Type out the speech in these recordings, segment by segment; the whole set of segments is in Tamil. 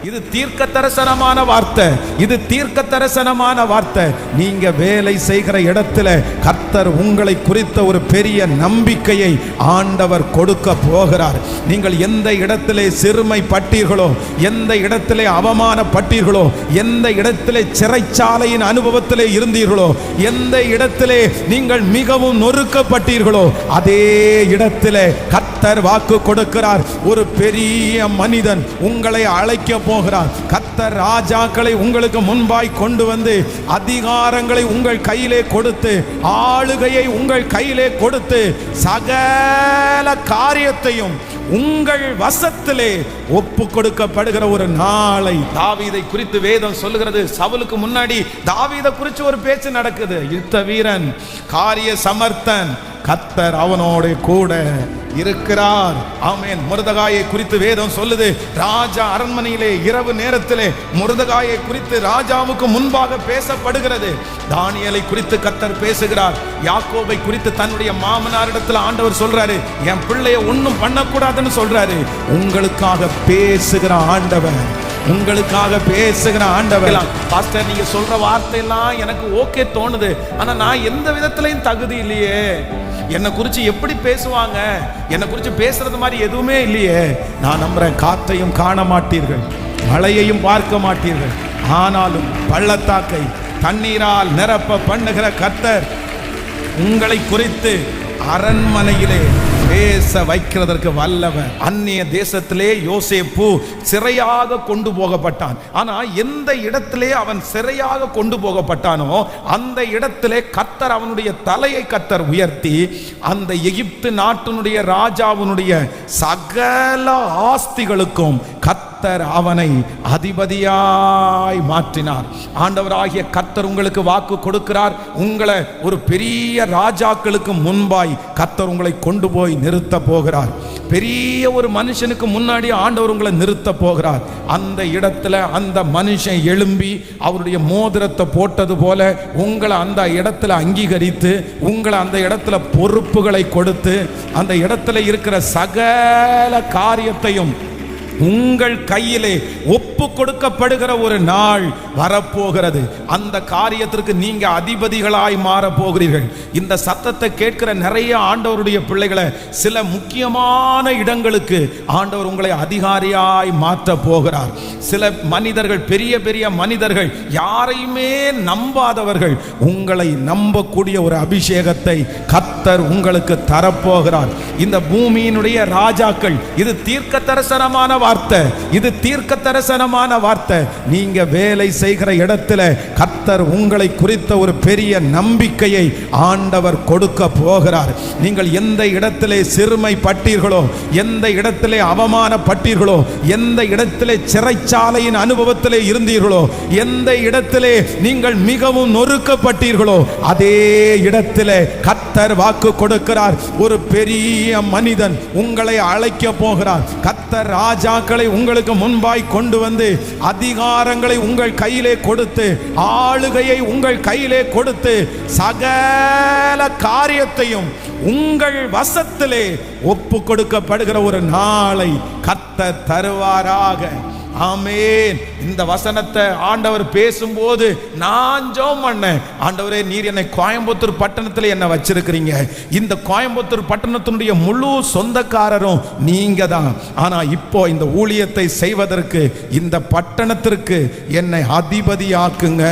இது தீர்க்க தரிசனமான வார்த்தை. இது தீர்க்க தரிசனமான வார்த்தை. நீங்க வேலை செய்கிற இடத்துல கர்த்தர் உங்களை குறித்த ஒரு பெரிய நம்பிக்கையை ஆண்டவர் கொடுக்க போகிறார். நீங்கள் எந்த இடத்திலே சிறுமைப்பட்டீர்களோ, எந்த இடத்திலே அவமானப்பட்டீர்களோ, எந்த இடத்திலே சிறைச்சாலையின் அனுபவத்திலே இருந்தீர்களோ, எந்த இடத்திலே நீங்கள் மிகவும் நொறுக்கப்பட்டீர்களோ, அதே இடத்திலே கர்த்தர் வாக்கு கொடுக்கிறார். ஒரு பெரிய மனிதன் உங்களை அழைக்க போகிறார். கர்த்தர் ராஜாக்களை உங்களுக்கு முன்பாய் கொண்டு வந்து அதிகாரங்களை உங்கள் கையிலே கொடுத்து, ஆளுகையை உங்கள் கையிலே கொடுத்து, சகல காரியத்தையும் உங்கள் வசத்திலே ஒப்பு கொடுக்கப்படுகிற ஒரு நாளை தாவீதை குறித்து வேதம் சொல்லுகிறது. சவுலுக்கு முன்னாடி தாவீதை குறித்து ஒரு பேச்சு நடக்குது. யுத்த வீரன், காரிய சமர்த்தன், கர்த்தர் அவனோட கூட இருக்கிறார். ஆமென். மொர்தெகாயை குறித்து வேதம் சொல்லுது. ராஜா அரண்மனையிலே இரவு நேரத்திலே மொர்தெகாயை குறித்து ராஜாவுக்கு முன்பாக பேசப்படுகிறது. தானியேலை குறித்து கர்த்தர் பேசுகிறார். யாக்கோபை குறித்து தன்னுடைய மாமனாரிடத்தில் ஆண்டவர் சொல்றாரு, என் பிள்ளைய ஒன்னும் பண்ணக்கூடாதுன்னு சொல்றாரு. உங்களுக்காக பேசுகிற ஆண்டவர், உங்களுக்காக பேசுகிற ஆண்டவர். பாஸ்டர், நீங்க சொல்ற வார்த்தையெல்லாம் எனக்கு ஓகே தோணுது, ஆனா நான் எந்த விதத்திலையும் தகுதி இல்லையே. என்னை குறித்து எப்படி பேசுவாங்க? என்னை குறித்து பேசுறது மாதிரி எதுவுமே இல்லையே. நான் நம்புறேன், காற்றையும் காண மாட்டீர்கள், மழையையும் பார்க்க மாட்டீர்கள், ஆனாலும் பள்ளத்தாக்கை தண்ணீரால் நிரப்ப பண்ணுகிற கர்த்தர் உங்களை குறித்து அரண்மனையிலே பேச வைக்கிறதற்கு வல்லவர். அந்நிய தேசத்திலே யோசேப்பு சிறையாக கொண்டு போகப்பட்டான். ஆனா எந்த இடத்திலே அவன் சிறையாக கொண்டு போகப்பட்டானோ அந்த இடத்திலே கர்த்தர் அவனுடைய தலையை கர்த்தர் உயர்த்தி அந்த எகிப்து நாட்டினுடைய ராஜாவினுடைய சகல ஆஸ்திகளுக்கும் கர்த்தர் அவனை அதிபதியாய் மாற்றினார். ஆண்டவராகிய கர்த்தர் உங்களுக்கு வாக்கு கொடுக்கிறார். உங்களை ஒரு பெரிய ராஜாக்களுக்கு முன்பாய் கர்த்தர் உங்களை கொண்டு போய் நிறுத்த போகிறார். பெரிய ஒரு மனுஷனுக்கு முன்னாடி ஆண்டவர் உங்களை நிறுத்த போகிறார். அந்த இடத்துல அந்த மனுஷன் எழும்பி அவருடைய மோதிரத்தை போட்டது போல உங்களை அந்த இடத்துல அங்கீகரித்து, உங்களை அந்த இடத்துல பொறுப்புகளை கொடுத்து, அந்த இடத்துல இருக்கிற சகல காரியத்தையும் உங்கள் கையிலே ஒப்பு கொடுக்கப்படுகிற ஒரு நாள் வரப்போகிறது. அந்த காரியத்திற்கு நீங்க அதிபதிகளாய் மாற போகிறீர்கள். இந்த சத்தத்தை கேட்கிற நிறைய ஆண்டவருடைய பிள்ளைகளை சில முக்கியமான இடங்களுக்கு ஆண்டவர் உங்களை அதிகாரியாய் மாற்ற போகிறார். சில மனிதர்கள், பெரிய பெரிய மனிதர்கள், யாரையுமே நம்பாதவர்கள், உங்களை நம்பக்கூடிய ஒரு அபிஷேகத்தை கர்த்தர் உங்களுக்கு தரப்போகிறார். இந்த பூமியினுடைய ராஜாக்கள், இது தீர்க்க தரிசனமான வார்த்தை, இது தீர்க்க தரிசனமான வார்த்தை. நீங்க வேலை செய்கிற இடத்துல கர்த்தர் உங்களை குறித்த ஒரு பெரிய நம்பிக்கையை ஆண்டவர் கொடுக்க போகிறார். நீங்கள் எந்த இடத்திலே சிறுமைப்பட்டீர்களோ, எந்த இடத்திலே அவமானப்பட்டீர்களோ, எந்த இடத்திலே சிறைச்சாலையின் அனுபவத்திலே இருந்தீர்களோ, எந்த இடத்திலே நீங்கள் மிகவும் நொறுக்கப்பட்டீர்களோ, அதே இடத்திலே கர்த்தர் வாக்கு கொடுக்கிறார். ஒரு பெரிய மனிதன் உங்களை அழைக்க போகிறார். கர்த்தர் ராஜாக்களை உங்களுக்கு முன்பாய் கொண்டு வந்து அதிகாரங்களை உங்கள் கையிலே கொடுத்து, ஆளுகையை உங்கள் கையிலே கொடுத்து, சகல காரியத்தையும் உங்கள் வசத்திலே ஒப்பு கொடுக்கப்படுகிற ஒரு நாளை கர்த்தர் தருவாராக. ஆமென். இந்த வசனத்தை ஆண்டவர் பேசும்போது நான் ஜெபம் பண்ணேன், ஆண்டவரே, நீர் என்னை கோயம்புத்தூர் பட்டணத்தில் என்ன வச்சிருக்கிறீங்க. இந்த கோயம்புத்தூர் பட்டணத்தினுடைய முழு சொந்தக்காரரும் நீங்க தான். ஆனா இப்போ இந்த ஊழியத்தை செய்வதற்கு இந்த பட்டணத்திற்கு என்னை அதிபதியாக்குங்க.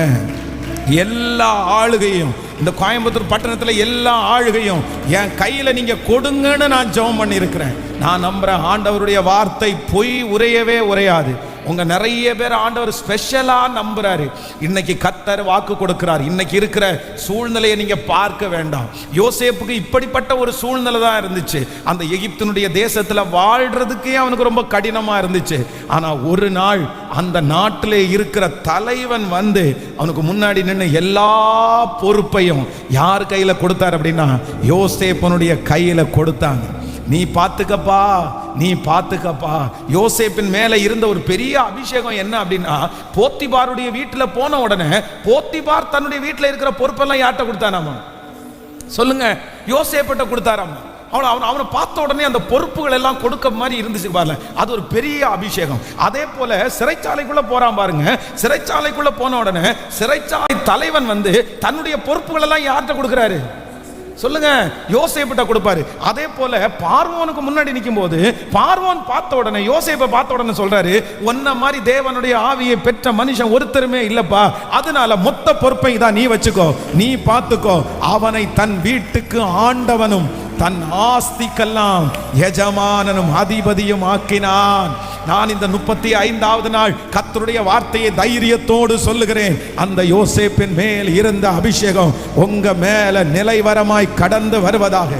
எல்லா ஆளுகையும், இந்த கோயம்புத்தூர் பட்டணத்தில் எல்லா ஆளுகையும் என் கையில் நீங்க கொடுங்கன்னு நான் ஜெபம் பண்ணி இருக்கிறேன். நான் நம்புறேன், ஆண்டவருடைய வார்த்தை பொய் உரையவே உரையாது. உங்க நிறைய பேர் ஆண்டவர் ஸ்பெஷலா நம்புறாரு. இன்னைக்கு கர்த்தர் வாக்கு கொடுக்கிறார். இன்னைக்கு இருக்கிற சூழ்நிலையை நீங்க பார்க்க வேண்டாம். யோசேப்புக்கு இப்படிப்பட்ட ஒரு சூழ்நிலை தான் இருந்துச்சு. அந்த எகிப்தினுடைய தேசத்துல வாழ்றதுக்கே அவனுக்கு ரொம்ப கடினமா இருந்துச்சு. ஆனா ஒரு நாள் அந்த நாட்டிலே இருக்கிற தலைவன் வந்து அவனுக்கு முன்னாடி நின்று எல்லா பொறுப்பையும் யார் கையில கொடுத்தார் அப்படின்னா யோசேப்பனுடைய கையில கொடுத்தாங்க. நீ பார்த்துக்கப்பா, நீ பார்த்துக்கப்பா. யோசேப்பின் மேல இருந்த ஒரு பெரிய அபிஷேகம் என்ன அப்படின்னா, போத்திபாருடைய வீட்டுல போன உடனே போத்திபார் தன்னுடைய வீட்டுல இருக்கிற பொறுப்பெல்லாம் யார்கிட்ட கொடுத்தானாமா? சொல்லுங்க, யோசேப்பிட்ட கொடுத்தாராமா. அவனை பார்த்த உடனே அந்த பொறுப்புகள் எல்லாம் கொடுக்க மாதிரி இருந்துச்சு பாருங்க. அது ஒரு பெரிய அபிஷேகம். அதே போல சிறைச்சாலைக்குள்ள போறான் பாருங்க. சிறைச்சாலைக்குள்ள போன உடனே சிறைச்சாலை தலைவன் தன்னுடைய பொறுப்புகள் எல்லாம் யார்கிட்ட கொடுக்கிறாரு சொல்லுங்க? யோசேப்பிட்ட கொடுப்பாரு. அதே போல பார்வோனுக்கு முன்னாடி நிற்கும் போது பார்வோன் பார்த்த உடனே யோசேப்பை பார்த்த உடனே சொல்றாரு, ஒன்ன மாதிரி தேவனுடைய ஆவியை பெற்ற மனுஷன் ஒருத்தருமே இல்லப்பா, அதனால மொத்த பொறுப்பை தான் நீ வச்சுக்கோ, நீ பார்த்துக்கோ. அவனை தன் வீட்டுக்கு ஆண்டவனும் தன் ஆஸ்திக்கெல்லாம் எஜமானனும் அதிபதியும் ஆக்கினான். நான் இந்த 35வது நாள் கர்த்தருடைய வார்த்தையை தைரியத்தோடு சொல்லுகிறேன். அந்த யோசேப்பின் மேல் இருந்த அபிஷேகம் உங்க மேல நிலைவரமாய் கடந்து வருவதாக.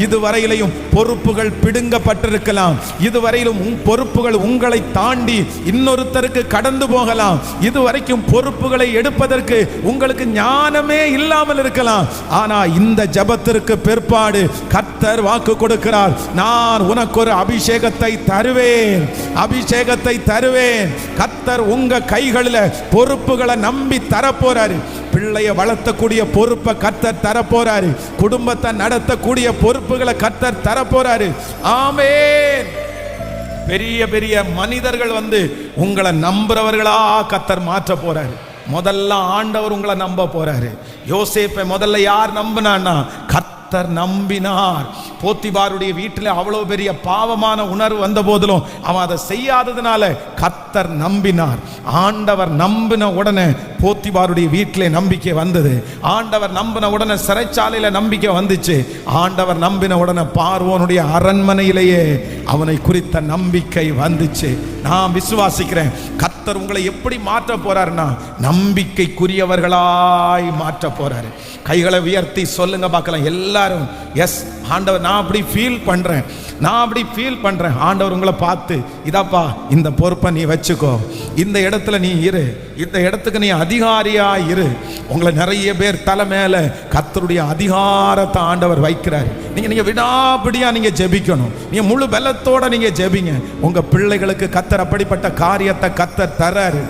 இதுவரையிலும் பொறுப்புகள் பிடுங்கப்பட்டிருக்கலாம், இதுவரையிலும் பொறுப்புகள் உங்களை தாண்டி இன்னொருத்தருக்கு கடந்து போகலாம், இதுவரைக்கும் பொறுப்புகளை எடுப்பதற்கு உங்களுக்கு ஞானமே இல்லாமல் இருக்கலாம். ஆனா இந்த ஜெபத்திற்கு பிற்பாடு கர்த்தர் வாக்கு கொடுக்கிறார், நான் உனக்கு ஒரு அபிஷேகத்தை தருவேன், அபிஷேகத்தை தருவேன். கர்த்தர் உங்க கைகளில் பொறுப்புகளை நம்பி தரப்போறாரு. பிள்ளைய வளர்த்தக்கூடிய பொறுப்பை கர்த்தர் தரப்போறாரு. குடும்பத்தை நடத்தக்கூடிய பொறுப்புகளை கர்த்தர் தரப்போறாரு. ஆமென். பெரிய பெரிய மனிதர்கள் உங்களை நம்புறவர்களா கர்த்தர் மாற்ற போறாரு. முதல்ல ஆண்டவர் உங்களை நம்ப போறாரு. யோசேப்பை முதல்ல யார் நம்பினான்னா கர்த்தர் நம்பினார். போத்திபாருடைய வீட்டில் அவ்வளவு பெரிய பாவமான உணர்வு வந்த போதிலும் அவன் அதை செய்யாததுனால கர்த்தர் நம்பினார். ஆண்டவர் நம்பின உடனே போத்திபாருடைய வீட்டிலே நம்பிக்கை வந்தது. ஆண்டவர் நம்பின உடனே சிறைச்சாலையில நம்பிக்கை வந்துச்சு. ஆண்டவர் நம்பின உடனே பார்வோனுடைய அரண்மனையிலேயே அவனை குறித்த நம்பிக்கை வந்துச்சு. நான் விசுவாசிக்கிறேன் கர்த்தர் உங்களை எப்படி மாற்ற போறாருன்னா நம்பிக்கைக்குரியவர்களாய் மாற்ற போறாரு. கைகளை உயர்த்தி சொல்லுங்க பார்க்கலாம் எல்லாரும். எஸ் ஆண்டவர், நான் அப்படி ஃபீல் பண்றேன், நான் அப்படி ஃபீல் பண்றேன். ஆண்டவர் உங்களை பார்த்து, இதாப்பா இந்த பொறுப்பை நீ வச்சுக்கோ, இந்த இடத்துல நீ இரு, இந்த இடத்துக்கு நீ அதிகாரியா இரு. உங்களை நிறைய பேர் தலை மேல கர்த்தருடைய அதிகாரத்தை ஆண்டவர் வைக்கிறார். நீங்க விடாபிடியா நீங்க ஜெபிக்கணும். நீங்க முழு பலத்தோட நீங்க ஜெபிங்க. உங்க பிள்ளைகளுக்கு கர்த்தர் அப்படிப்பட்ட காரியத்தை கர்த்தர் தராரு.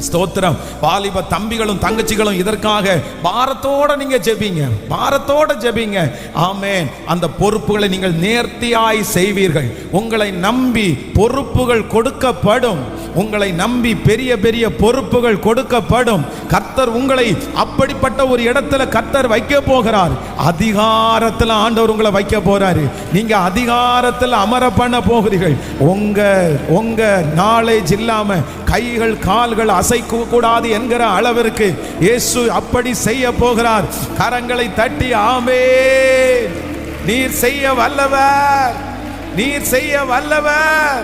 ஸ்தோத்திரம். வாலிப தம்பிகளும் தங்கச்சிகளும் இதற்காக பாரத்தோட நீங்க ஜெபிங்க, பாரத்தோட ஜெபிங்க. ஆமென். அந்த பொறுப்புகளை நீங்கள் நேர்த்தியாய் செய்வீர்கள். உங்களை நம்பி பொறுப்புகள் கொடுக்கப்படும். உங்களை நம்பி பெரிய பெரிய பொறுப்புகள் கொடுக்கப்படும். கர்த்தர் உங்களை அப்படிப்பட்ட ஒரு இடத்துல கர்த்தர் வைக்க போகிறார். அதிகாரத்தில் ஆண்டவர் உங்களை வைக்க போறாரு. நீங்க அதிகாரத்தில் அமர பண்ண போகிறீர்கள். உங்க நாலேஜ் இல்லாம கைகள் கால்கள் அசைக்க கூடாது என்கிற அளவிற்கு இயேசு அப்படி செய்ய போகிறார். கரங்களை தட்டி ஆமென். நீர் செய்ய வல்லவர், நீர் செய்ய வல்லவர்.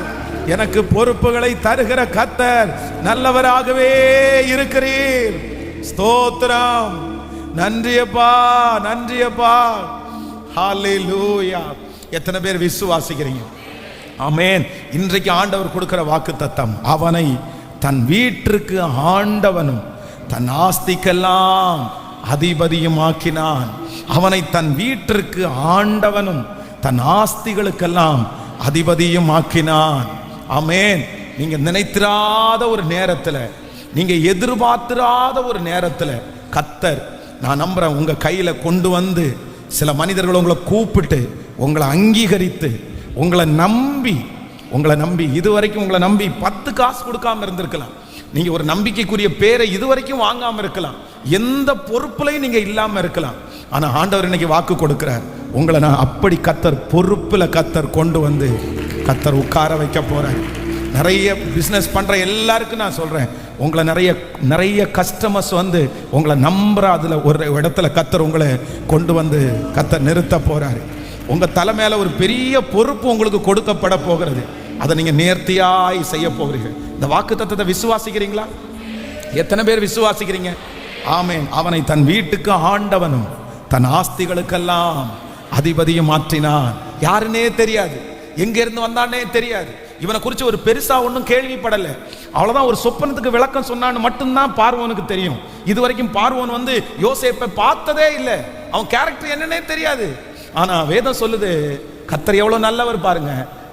எனக்கு பொறுப்புகளை தருகிற கர்த்தர் நல்லவராகவே இருக்கிறீர். ஸ்தோத்திரம். நன்றியப்பா, நன்றியப்பா. ஹல்லேலூயா. எத்தனை பேர் விசுவாசிக்கிறீங்க? ஆமென். இன்றைக்கு ஆண்டவர் கொடுக்கிற வாக்குத்தத்தம், அவனை தன் வீட்டிற்கு ஆண்டவனும் தன் ஆஸ்திக்கெல்லாம் அதிபதியும் ஆக்கினான். அவனை தன் வீட்டிற்கு ஆண்டவனும் தன் ஆஸ்திகளுக்கெல்லாம் அதிபதியும் ஆக்கினான். ஆமென். நீங்க நினைத்திராத ஒரு நேரத்தில், நீங்க எதிர்பார்த்திராத ஒரு நேரத்தில் கர்த்தர், நான் நம்புறேன், உங்க கையில கொண்டு வந்து சில மனிதர்கள் உங்களை கூப்பிட்டு உங்களை அங்கீகரித்து உங்களை நம்பி இதுவரைக்கும் உங்களை நம்பி 10 காசு கொடுக்காம இருந்திருக்கலாம். நீங்க ஒரு நம்பிக்கைக்குரிய பேரை இதுவரைக்கும் வாங்காம இருக்கலாம். எந்த பொறுப்புலையும் நீங்க இல்லாம இருக்கலாம். ஆனா ஆண்டவர் இன்னைக்கு வாக்கு கொடுக்கிறார், உங்களை நான் அப்படி கர்த்தர் பொறுப்புல கர்த்தர் கொண்டு வந்து கர்த்தர் உட்கார வைக்க போறார். நிறைய பிஸ்னஸ் பண்ற எல்லாருக்கும் நான் சொல்றேன், உங்களை நிறைய கஸ்டமர்ஸ் உங்களை நம்புற அதுல ஒரு இடத்துல கர்த்தர் உங்களை கொண்டு வந்து கர்த்தர் நிறுத்த போறாரு. உங்க தலை மேல ஒரு பெரிய பொறுப்பு உங்களுக்கு கொடுக்கப்பட போகிறது. அதை நீங்க நேர்த்தியாய் செய்ய போகிறீர்கள். இந்த வாக்குத்தத்தத்தை விசுவாசிக்கிறீங்களா? எத்தனை பேர் விசுவாசிக்கிறீங்க? ஆமென். அவனை தன் வீட்டுக்கு ஆண்டவனும் தன் ஆஸ்திகளுக்கெல்லாம் அதிபதியும் மாற்றினான். யாருன்னே தெரியாது, எங்க இருந்து வந்தானே தெரியாது. இவனை குறித்து ஒரு பெருசா ஒன்றும் கேள்விப்படலை. அவ்வளவுதான். ஒரு சொப்பனத்துக்கு விளக்கம் சொன்னான்னு மட்டும்தான் பார்வோனுக்கு தெரியும். இதுவரைக்கும் பார்வோன் யோசேப்பை பார்த்ததே இல்லை. அவன் கேரக்டர் என்னன்னே தெரியாது. ஆனா வேதம் சொல்லுது, கர்த்தர் எவ்வளவு நல்லவர் பாருங்க.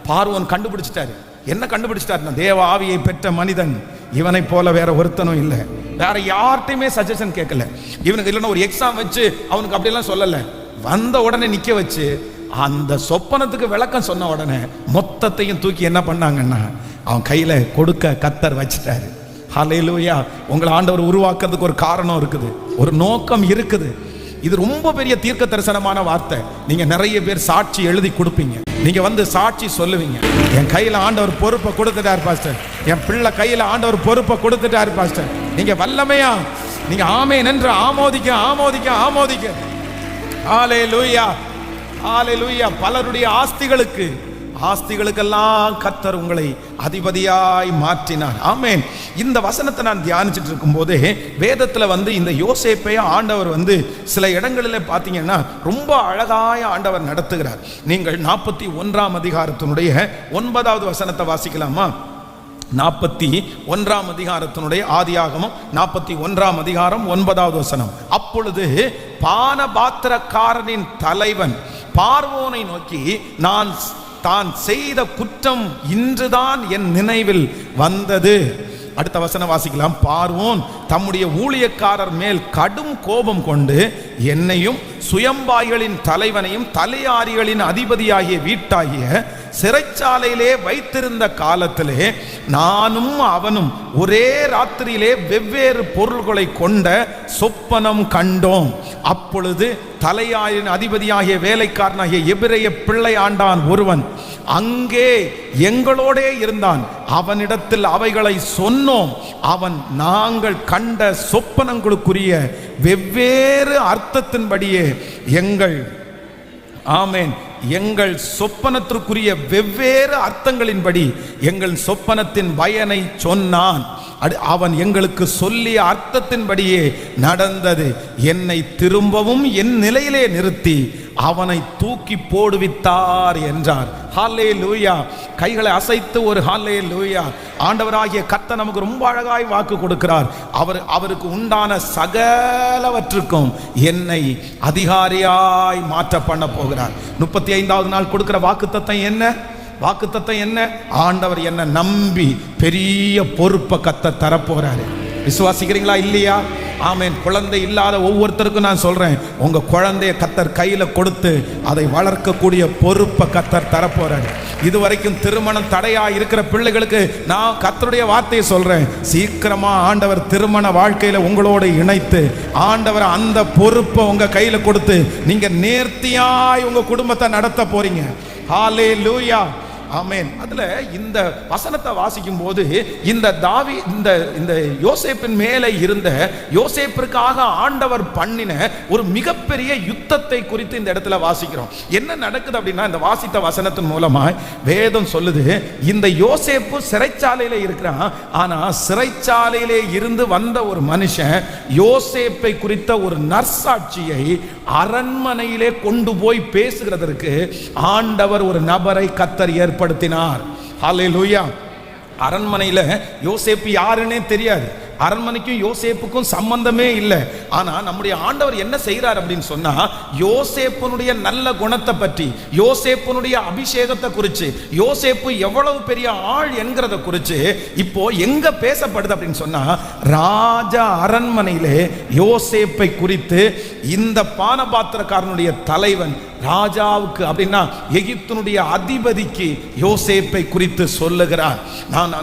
பார்வோன் கண்டுபிடிச்சிட்டாரு. என்ன கண்டுபிடிச்சிட்டாருன்னா, தேவ ஆவியை பெற்ற மனிதன் இவனை போல வேற ஒருத்தனும் இல்லை. வேற யார்ட்டையுமே சஜஷன் கேட்கல. இவனுக்கு இல்லைன்னா ஒரு எக்ஸாம் வச்சு அவனுக்கு அப்படியெல்லாம் சொல்லலை. வந்த உடனே நிக்க வச்சு அந்த சொப்பனத்துக்கு விளக்கம் சொன்ன உடனே மொத்தத்தையும் தூக்கி என்ன பண்ணாங்கன்னா அவன் கையில கொடுக்க கர்த்தர் வச்சிட்டாரு. ஹல்லேலூயா. உங்களை ஆண்டவர் உருவாக்குறதுக்கு ஒரு காரணம் இருக்குது, ஒரு நோக்கம் இருக்குது. இது ரொம்ப பெரிய தீர்க்க தரிசனமான வார்த்தை. நீங்க நிறைய பேர் சாட்சி எழுதி கொடுப்பீங்க, நீங்க வந்து சாட்சி சொல்லுவீங்க, என் கையில ஆண்டவர் பொறுப்பை கொடுத்துட்டாரு பாஸ்டர், என் பிள்ளை கையில ஆண்டவர் பொறுப்பை கொடுத்துட்டாரு பாஸ்டர். நீங்க வல்லமையா நீங்க ஆமென் என்று ஆமோதிக்க ஆமோதிக்க ஆமோதிக்க. ஹல்லேலூயா ஹல்லேலூயா. பலருடைய ஆஸ்திகளுக்கெல்லாம் கர்த்தர் உங்களை அதிபதியாய் மாற்றினார். ஆமென். இந்த வசனத்தை நான் தியானிச்சுட்டு இருக்கும் போதே வேதத்துல வந்து இந்த யோசேப்பை ஆண்டவர் வந்து சில இடங்களில் பார்த்தீங்கன்னா ரொம்ப அழகாய ஆண்டவர் நடத்துகிறார். நீங்கள் 41ஆம் அதிகாரத்தினுடைய 9வது வசனத்தை வாசிக்கலாமா? 41ஆம் அதிகாரத்தினுடைய ஆதியாகமம் 41ஆம் அதிகாரம் 9வது வசனம். அப்பொழுது பானபாத்திரக்காரனின் தலைவன் பார்வோனை நோக்கி, நான் தான் செய்த குற்றம் இன்றுதான் என் நினைவில் வந்தது. அடுத்த வசனம் வாசிக்கலாம். பார்வோன் தம்முடைய ஊழியக்காரர் மேல் கடும் கோபம் கொண்டு என்னையும் சுயம்பாய்களின் தலைவனையும் தலையாரிகளின் அதிபதியாகிய வீட்டாகிய சிறைச்சாலையிலே வைத்திருந்த காலத்திலே நானும் அவனும் ஒரே ராத்திரியிலே வெவ்வேறு பொருள்களை கொண்ட சொப்பனம் கண்டோம். அப்பொழுது தலையாரின் அதிபதியாகிய வேலைக்காரனாகிய எபிரெய பிள்ளை ஆண்டான் ஒருவன் அங்கே எங்களோடே இருந்தான். அவனிடத்தில் அவைகளை சொன்னோம். அவன் நாங்கள் கண்ட சொப்பனங்களுக்குரிய வெவ்வேறு அர்த்தத்தின்படியே எங்கள் சொப்பனத்திற்குரிய வெவ்வேறு அர்த்தங்களின்படி எங்கள் சொப்பனத்தின் பயனை சொன்னான். அவன் எங்களுக்கு சொல்லிய அர்த்தத்தின்படியே நடந்தது. என்னை திரும்பவும் என் நிலையிலே நிறுத்தி அவனை தூக்கி போடுவித்தார் என்றார். ஹல்லேலூயா. கைகளை அசைத்து ஒரு ஹல்லேலூயா. ஆண்டவராகிய கர்த்தர் நமக்கு ரொம்ப அழகாய் வாக்கு கொடுக்கிறார். அவருக்கு உண்டான சகலவற்றுக்கும் என்னை அதிகாரியாய் மாற்ற பண்ண போகிறார். 35வது நாள் கொடுக்கிற வாக்குத்தத்தம் என்ன? வாக்குத்தத்தம் என்ன? ஆண்டவர் என்ன நம்பி பெரிய பொறுப்பை கர்த்தர் தரப்போறாரு. விசுவாசிக்கிறீங்களா இல்லையா? ஆமென். குழந்தை இல்லாத ஒவ்வொருத்தருக்கும் நான் சொல்றேன், உங்க குழந்தைய கர்த்தர் கையில கொடுத்து அதை வளர்க்கக்கூடிய பொறுப்பை கர்த்தர் தரப்போறாரு. இதுவரைக்கும் திருமணம் தடையா இருக்கிற பிள்ளைகளுக்கு நான் கர்த்தருடைய வார்த்தையை சொல்றேன், சீக்கிரமா ஆண்டவர் திருமண வாழ்க்கையில உங்களோட இணைத்து ஆண்டவர் அந்த பொறுப்பை உங்க கையில கொடுத்து நீங்க நேர்த்தியாய் உங்க குடும்பத்தை நடத்த போறீங்க. ஹல்லேலூயா. ஆமென். அதுல இந்த வசனத்தை வாசிக்கும் போது இந்த யோசேப்பின் மேலே இருந்த யோசேப்பிற்காக ஆண்டவர் பண்ணின ஒரு மிகப்பெரிய யுத்தத்தை குறித்து இந்த இடத்துல வாசிக்கிறோம். என்ன நடக்குது அப்படின்னா, இந்த வாசித்த வசனத்தின் மூலமா வேதம் சொல்லுது, இந்த யோசேப்பு சிறைச்சாலையில இருக்கிறான். ஆனா சிறைச்சாலையிலே இருந்து வந்த ஒரு மனுஷன் யோசேப்பை குறித்த ஒரு நற்சாட்சியை அரண்மனையிலே கொண்டு போய் பேசுகிறதற்கு ஆண்டவர் ஒரு நபரை கர்த்தர் ஏற்படுத்தினார். ஹல்லேலூயா. அரண்மனையில யோசேப்பு யாருன்னே தெரியாது, அரண்மனைக்கும் யோசேப்புக்கும் சம்பந்தமே இல்லை. ஆனா நம்முடைய ஆண்டவர் என்ன செய்யறார் அப்படின்னு சொன்னா, யோசேப்புனுடைய நல்ல குணத்தை பற்றி, யோசேப்புனுடைய அபிஷேகத்தை குறித்து, யோசேப்பு எவ்வளவு பெரிய ஆள் என்கிறத குறித்து இப்போ எங்க பேசப்படுது அப்படின்னு சொன்னா, ராஜா அரண்மனையிலே யோசேப்பை குறித்து இந்த பானபாத்திரக்காரனுடைய தலைவன் ராஜாவுக்கு அப்படின்னா எகிப்தினுடைய அதிபதிக்கு யோசேப்பை குறித்து சொல்லுகிறார்.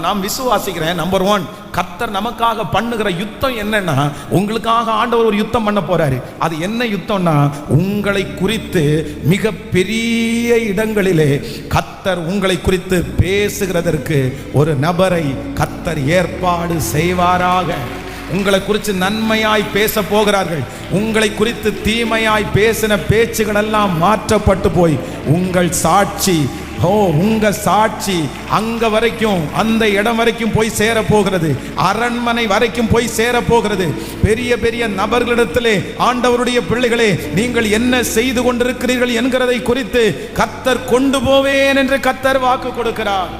நான் விசுவாசிக்கிறேன், நம்பர் 1, கர்த்தர் நமக்காக பண்ணுகிற யுத்தம் என்னன்னா, உங்களுக்காக ஆண்டவர் ஒரு யுத்தம் பண்ண போறாரு. அது என்ன யுத்தம்னா, உங்களை குறித்து மிக பெரிய இடங்களிலே கர்த்தர் உங்களை குறித்து பேசுகிறதற்கு ஒரு நபரை கர்த்தர் ஏற்பாடு செய்வாராக. உங்களை குறித்து நன்மையாய் பேச போகிறார்கள். உங்களை குறித்து தீமையாய் பேசின பேச்சுகள் எல்லாம் மாற்றப்பட்டு போய் உங்கள் சாட்சி, உங்க சாட்சி அங்க வரைக்கும், அந்த இடம் வரைக்கும் போய் சேர போகிறது. அரண்மனை வரைக்கும் போய் சேர போகிறது. பெரிய பெரிய நபர்களிடத்திலே, ஆண்டவருடைய பிள்ளைகளே, நீங்கள் என்ன செய்து கொண்டிருக்கிறீர்கள் என்கிறதை குறித்து கர்த்தர் கொண்டு போவேன் என்று கர்த்தர் வாக்கு கொடுக்கிறார்.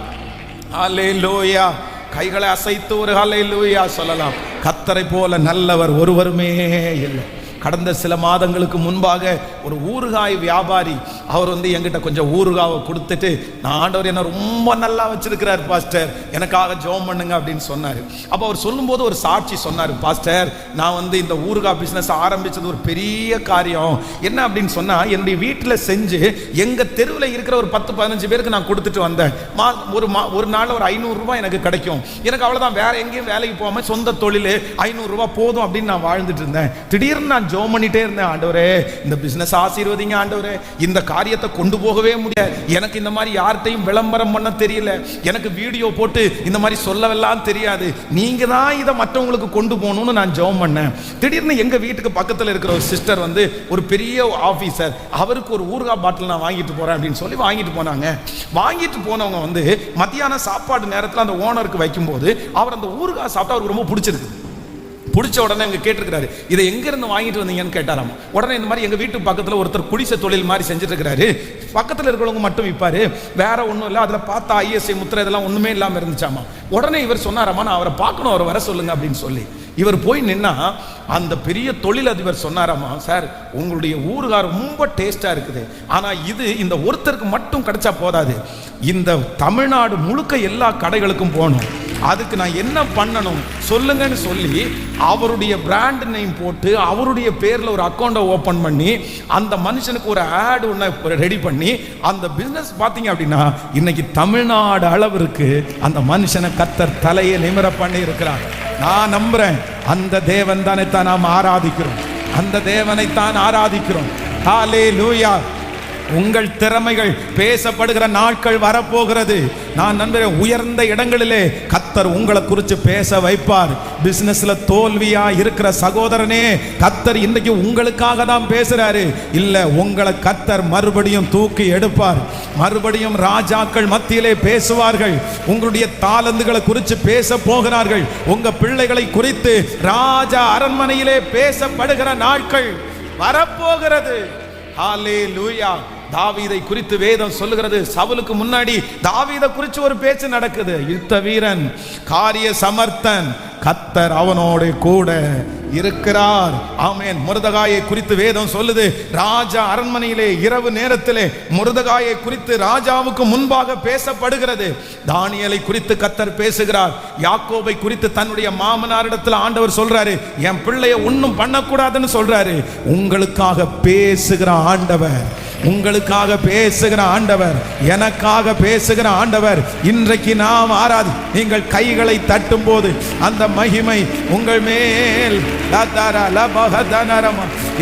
அல்லேலூயா. கைகளை அசைத்து ஒரு ஹல்லேலூயா சொல்லலாம். கர்த்தரை போல நல்லவர் ஒருவருமே இல்லை. கடந்த சில மாதங்களுக்கு முன்பாக ஒரு ஊறுகாய் வியாபாரி அவர் என்கிட்ட கொஞ்சம் ஊறுகாவை கொடுத்துட்டு, நான் ஆண்டவர் என்ன ரொம்ப நல்லா வச்சிருக்கிறார் பாஸ்டர், எனக்காக ஜெபம் பண்ணுங்க அப்படின்னு சொன்னார். அப்போ அவர் சொல்லும்போது ஒரு சாட்சி சொன்னார். பாஸ்டர், நான் இந்த ஊறுகாய் பிஸ்னஸ் ஆரம்பிச்சது ஒரு பெரிய காரியம். என்ன அப்படின்னு சொன்னா, என்னுடைய வீட்டில் செஞ்சு எங்க தெருவில் இருக்கிற ஒரு 10-15 பேருக்கு நான் கொடுத்துட்டு வந்தேன். ஒரு நாள் ஒரு 500 ரூபாய் எனக்கு கிடைக்கும். எனக்கு அவ்வளவுதான், வேற எங்கேயும் வேலைக்கு போகாம சொந்த தொழில் 500 ரூபாய் போதும் அப்படின்னு நான் வாழ்ந்துட்டு இருந்தேன். திடீர்னு நான் ஜெபம் பண்ணிட்டே இருந்தேன், ஆண்டவரே இந்த பிசினஸ் ஆசீர்வதிங்க ஆண்டவரே, இந்த காரியத்தை கொண்டு போகவே முடியாது, எனக்கு இந்த மாதிரி யார்கிட்டையும் விளம்பரம் பண்ண தெரியல, எனக்கு வீடியோ போட்டு இந்த மாதிரி சொல்லவெல்லாம் தெரியாது, நீங்க தான் இதை மற்றவங்களுக்கு கொண்டு போகணும்னு நான் ஜெபம் பண்ணேன். திடீர்னு எங்க வீட்டுக்கு பக்கத்தில் இருக்கிற ஒரு சிஸ்டர் ஒரு பெரிய ஆபீசர், அவருக்கு ஒரு ஊறுகாய் பாட்டில் நான் வாங்கிட்டு போறேன் அப்படின்னு சொல்லி வாங்கிட்டு போனாங்க. வாங்கிட்டு போனவங்க மத்தியான சாப்பாடு நேரத்தில் அந்த ஓனருக்கு வைக்கும்போது அவர் அந்த ஊறுகாய் சாப்பிட்டா அவருக்கு ரொம்ப பிடிச்சிருக்கு. பிடிச்ச உடனே இங்கே கேட்டிருக்கிறாரு, இதை எங்கேருந்து வாங்கிட்டு வந்தீங்கன்னு கேட்டாராம். உடனே இந்த மாதிரி எங்கள் வீட்டு பக்கத்தில் ஒருத்தர் குடிசை தொழில் மாதிரி செஞ்சுட்டு இருக்கிறாரு, பக்கத்தில் இருக்கிறவங்க மட்டும் விற்பாரு, வேற ஒன்றும் இல்லை, அதில் பார்த்தா ISI முத்திரை இதெல்லாம் ஒன்றுமே இல்லாமல் இருந்துச்சாமா. உடனே இவர் சொன்னாராமா, நான் அவரை பார்க்கணும், அவரை வர சொல்லுங்க அப்படின்னு சொல்லி இவர் போய் நின்னா அந்த பெரிய தொழிலதிபர் சொன்னாராமா, சார் உங்களுடைய ஊறுகாய் ரொம்ப டேஸ்டா இருக்குது, ஆனால் இந்த ஒருத்தருக்கு மட்டும் கிடைச்சா போதாது, இந்த தமிழ்நாடு முழுக்க எல்லா கடைகளுக்கும் போகணும், அதுக்கு நான் என்ன பண்ணணும் சொல்லுங்கன்னு சொல்லி அவருடைய பிராண்ட் நேம் போட்டு அவருடைய பேரில் ஒரு அக்கௌண்ட்டை ஓப்பன் பண்ணி அந்த மனுஷனுக்கு ஒரு ஆட் ஒன்று ரெடி பண்ணி அந்த பிஸ்னஸ் பார்த்தீங்க அப்படின்னா இன்னைக்கு தமிழ்நாடு அளவிற்கு அந்த மனுஷனை கர்த்தர் தலையை நிமிர பண்ணி இருக்கிறார். நான் நம்புறேன், அந்த தேவன் தானே தான் நாம் ஆராதிக்கிறோம், அந்த தேவனை தான் ஆராதிக்கிறோம். ஹல்லேலூயா. உங்கள் திறமைகள் பேசப்படுகிற நாட்கள் வரப்போகிறது. நான் நம்புறேன், உயர்ந்த இடங்களிலே கர்த்தர் உங்களை குறித்து பேச வைப்பார். பிசினஸ்ல தோல்வியா இருக்கிற சகோதரனே, கர்த்தர் இன்னைக்கு உங்களுக்காக தான் பேசுறாரு. இல்ல, உங்களை கர்த்தர் மறுபடியும் தூக்கி எடுப்பார். மறுபடியும் ராஜாக்கள் மத்தியிலே பேசுவார்கள். உங்களுடைய தாளந்துகளை குறித்து பேச போகிறார்கள். உங்க பிள்ளைகளை குறித்து ராஜா அரண்மனையிலே பேசப்படுகிற நாட்கள் வரப்போகிறது. ஹல்லேலூயா. தாவீதை குறித்து வேதம் சொல்லுகிறது, சவுலுக்கு முன்னாடி தாவீதை குறித்து ஒரு பேச்சு நடக்குது. யுத்த வீரன், காரிய சமர்த்தன், கர்த்தர் அவனோடு கூட இருக்கிறார். ஆமென். மொர்தெகாயை குறித்து வேதம் சொல்லுது, ராஜா அரண்மனையிலே இரவு நேரத்திலே மொர்தெகாயை குறித்து ராஜாவுக்கு முன்பாக பேசப்படுகிறது. தானியேலை குறித்து கர்த்தர் பேசுகிறார். யாக்கோபை குறித்து தன்னுடைய மாமனாரிடத்தில் ஆண்டவர் சொல்றாரு, என் பிள்ளைய ஒன்றும் பண்ணக்கூடாதுன்னு சொல்றாரு. உங்களுக்காக பேசுகிற ஆண்டவர், உங்களுக்காக பேசுகிற ஆண்டவர், எனக்காக பேசுகிற ஆண்டவர். இன்றைக்கு நாம் ஆராதி, நீங்கள் கைகளை தட்டும் போது அந்த மகிமை உங்கள் மேல்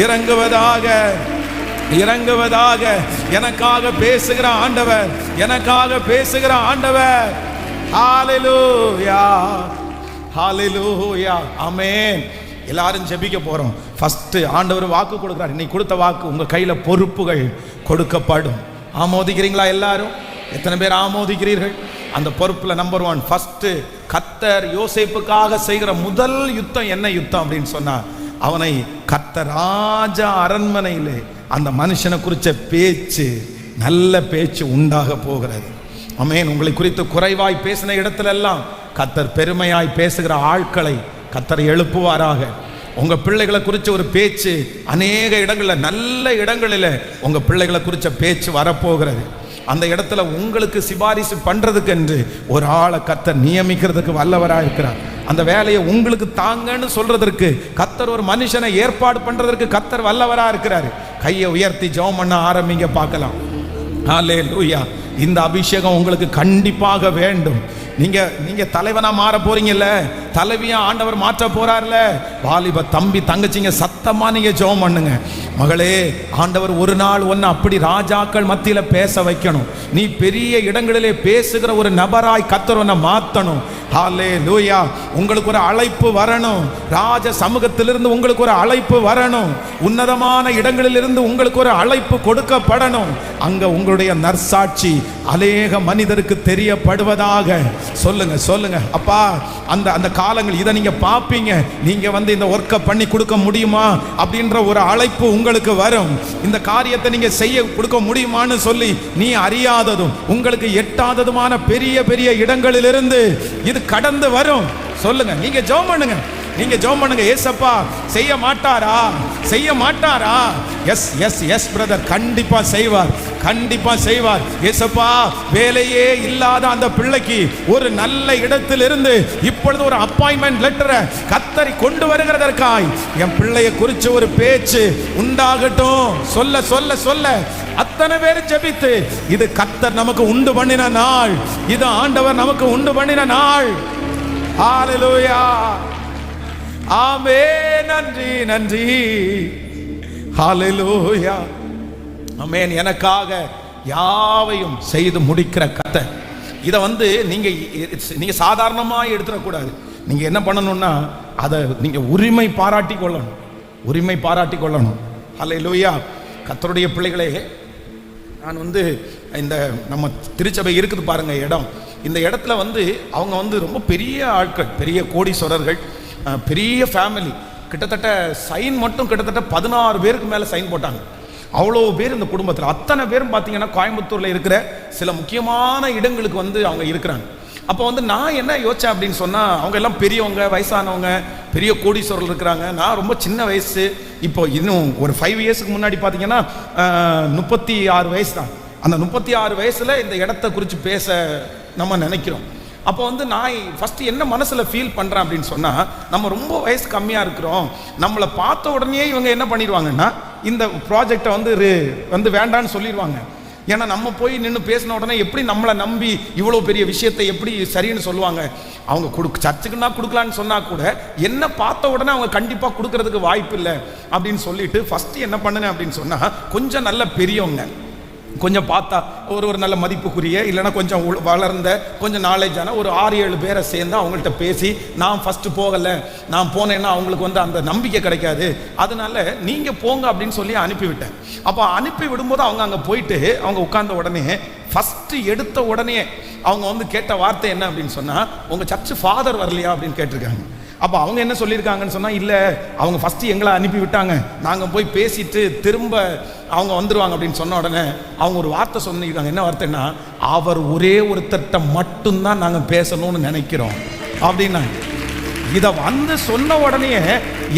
இறங்குவதாக, இறங்குவதாக. எனக்காக பேசுகிற ஆண்டவர், எனக்காக பேசுகிற ஆண்டவர். ஹல்லேலூயா, ஹல்லேலூயா, ஆமென். எல்லாரும் ஜெபிக்க போறோம். ஃபர்ஸ்ட் ஆண்டவர் வாக்கு கொடுக்கிறார். இன்னைக்கு கொடுத்த வாக்கு, உங்க கையில பொறுப்புகள் கொடுக்கப்படும். ஆமோதிக்கிறீங்களா? எல்லாரும் எத்தனை பேர் ஆமோதிக்கிறீர்கள்? அந்த பொறுப்புல நம்பர் 1 ஃபர்ஸ்ட், கர்த்தர் யோசேப்புக்காக செய்கிற முதல் யுத்தம் என்ன யுத்தம் அப்படின்னு சொன்னா, அவனை கர்த்தர் ராஜா அரண்மனையிலே அந்த மனுஷனை குறித்த பேச்சு, நல்ல பேச்சு உண்டாக போகிறது. ஆமென். உங்களை குறித்து குறைவாய் பேசின இடத்துல எல்லாம் கர்த்தர் பெருமையாய் பேசுகிற ஆட்களை கர்த்தர் எழுப்புவாராக. உங்க பிள்ளைகளை குறித்து ஒரு பேச்சு அநேக இடங்களில், நல்ல இடங்களில் உங்க பிள்ளைகளை குறித்த பேச்சு வரப்போகிறது. அந்த இடத்துல உங்களுக்கு சிபாரிசு பண்றதுக்கு என்று ஒரு ஆளை கர்த்தர் நியமிக்கிறதுக்கு வல்லவராக இருக்கிறார். அந்த வேலையை உங்களுக்கு தாங்கன்னு சொல்றதற்கு கர்த்தர் ஒரு மனுஷனை ஏற்பாடு பண்றதற்கு கர்த்தர் வல்லவராக இருக்கிறார். கையை உயர்த்தி ஜெபம் பண்ண ஆரம்பிங்க, பார்க்கலாம். ஹல்லேலூயா. இந்த அபிஷேகம் உங்களுக்கு கண்டிப்பாக வேண்டும். நீங்க தலைவனா மாற போறீங்கல்ல, தலைவியா ஆண்டவர் மாற்ற போறார்ல, வாலிப தம்பி தங்கச்சிங்க சத்தமா நீங்க ஜெபம் பண்ணுங்க. மகளே, ஆண்டவர் ஒரு நாள் ஒன்னு அப்படி ராஜாக்கள் மத்தியில பேச வைக்கணும். நீ பெரிய இடங்களிலே பேசுகிற ஒரு நபராய் கர்த்தர் உன்னை மாத்தணும். ஹல்லேலூயா. உங்களுக்கு ஒரு அழைப்பு வரணும். ராஜ சமூகத்திலிருந்து உங்களுக்கு ஒரு அழைப்பு வரணும். உன்னதமான இடங்களிலிருந்து உங்களுக்கு ஒரு அழைப்பு கொடுக்கப்படணும். அங்க உங்களுடைய நற்சாட்சி அநேக மனிதருக்கு தெரியப்படுவதாக. சொல்லுங்க, சொல்லுங்க. அப்பா, அந்த காலங்கள் இதை நீங்க பாப்பீங்க. நீங்க இந்த ஒர்க்கை பண்ணி கொடுக்க முடியுமா அப்படின்ற ஒரு அழைப்பு உங்களுக்கு வரும். இந்த காரியத்தை நீங்க செய்ய கொடுக்க முடியுமான்னு சொல்லி நீ அறியாததும் உங்களுக்கு எட்டாததுமான பெரிய பெரிய இடங்களிலிருந்து இது கடந்து வரும். சொல்லுங்க, நீங்க ஜெபம் பண்ணுங்க. நீங்க ஜெபம் பண்ணுங்க. ஏசப்பா செய்ய மாட்டாரா? செய்ய மாட்டாரா? எஸ் எஸ் எஸ் பிரதர், கண்டிப்பா செய்வார், கண்டிப்பா செய்வார். ஏசப்பா வேலையே இல்லாத அந்த பிள்ளைக்கு ஒரு நல்ல இடத்திலிருந்து இப்பொழுது ஒரு அப்பாயின்மெண்ட் லெட்டரை கர்த்தர் கொண்டு வருகிறதற்காய் என் பிள்ளையை குறித்து ஒரு பேச்சு உண்டாகட்டும். சொல்ல சொல்ல சொல்ல அத்தனை பேர் ஜெபித்து, இது கர்த்தர் நமக்கு உண்டு பண்ணின நாள், இது ஆண்டவர் நமக்கு உண்டு பண்ணின நாள். ஹalleluya, ஆமென். நன்றி நன்றி, ஹalleluya, ஆமென். எனக்காக யாவையும் செய்து முடிக்கிற கர்த்தர். இதை நீங்க சாதாரணமாக எடுத்துடக்கூடாது. நீங்க என்ன பண்ணணும்னா அதை நீங்க உரிமை பாராட்டி கொள்ளணும், உரிமை பாராட்டி கொள்ளணும். ஹல்லேலூயா. கர்த்தருடைய பிள்ளைகளே, நான் இந்த நம்ம திருச்சபை இருக்குது பாருங்க இடம், இந்த இடத்துல அவங்க ரொம்ப பெரிய ஆட்கள், பெரிய கோடீஸ்வரர்கள், பெரிய ஃபேமிலி. கிட்டத்தட்ட சைன் மட்டும் கிட்டத்தட்ட 16 பேருக்கு மேலே சைன் போட்டாங்க. அவ்வளோ பேர் இந்த குடும்பத்தில். அத்தனை பேரும் பார்த்தீங்கன்னா கோயம்புத்தூரில் இருக்கிற சில முக்கியமான இடங்களுக்கு அவங்க இருக்கிறாங்க. அப்போ நான் என்ன யோசிச்சேன் அப்படின்னு சொன்னால், அவங்க எல்லாம் பெரியவங்க, வயசானவங்க, பெரிய கோடீஸ்வரர்கள் இருக்கிறாங்க. நான் ரொம்ப சின்ன வயசு. இப்போ இன்னும் ஒரு 5 இயர்ஸுக்கு முன்னாடி பார்த்தீங்கன்னா 36 வயசு தான். அந்த 36 வயசில் இந்த இடத்த குறித்து பேச நம்ம நினைக்கிறோம். அப்போ நான் ஃபஸ்ட்டு என்ன மனசில் ஃபீல் பண்ணுறேன் அப்படின்னு சொன்னால், நம்ம ரொம்ப வயசு கம்மியாக இருக்கிறோம். நம்மளை பார்த்த உடனே இவங்க என்ன பண்ணிடுவாங்கன்னா இந்த ப்ராஜெக்டை வேண்டான்னு சொல்லிடுவாங்க. ஏன்னா நம்ம போய் நின்று பேசின உடனே எப்படி நம்மளை நம்பி இவ்வளோ பெரிய விஷயத்தை எப்படி சரின்னு சொல்லுவாங்க. அவங்க சர்ச்சுக்குன்னா கொடுக்கலான்னு சொன்னால் கூட என்ன பார்த்த உடனே அவங்க கண்டிப்பாக கொடுக்கறதுக்கு வாய்ப்பு இல்லை அப்படின்னு சொல்லிட்டு ஃபஸ்ட்டு என்ன பண்ணுங்க அப்படின்னு சொன்னால், கொஞ்சம் நல்ல பெரியவங்க, கொஞ்சம் பார்த்தா ஒரு நல்ல மதிப்புக்குரிய, இல்லைன்னா கொஞ்சம் வளர்ந்த, கொஞ்சம் நாலேஜான ஒரு 6-7 பேரை சேர்ந்து அவங்கள்ட்ட பேசி, நான் ஃபஸ்ட்டு போகலை, நான் போனேன்னா அவங்களுக்கு அந்த நம்பிக்கை கிடைக்காது, அதனால நீங்கள் போங்க அப்படின்னு சொல்லி அனுப்பிவிட்டேன். அப்போ அனுப்பி விடும்போது அவங்க அங்கே போயிட்டு அவங்க உட்கார்ந்த உடனே ஃபஸ்ட்டு எடுத்த உடனே அவங்க கேட்ட வார்த்தை என்ன அப்படின்னு சொன்னால், உங்கள் சர்ச்சு ஃபாதர் வரலையா அப்படின்னு கேட்டிருக்காங்க. அப்போ அவங்க என்ன சொல்லியிருக்காங்கன்னு சொன்னால், இல்லை அவங்க ஃபஸ்ட்டு எங்களை அனுப்பி விட்டாங்க, நாங்கள் போய் பேசிட்டு திரும்ப அவங்க வந்துடுவாங்க அப்படின்னு சொன்ன உடனே அவங்க ஒரு வார்த்தை சொல்லியிருக்காங்க. என்ன வார்த்தைன்னா, அவர் ஒரே ஒருத்தர்கிட்ட மட்டும்தான் நாங்கள் பேசணும்னு நினைக்கிறோம் அப்படின்னா. இதை சொன்ன உடனே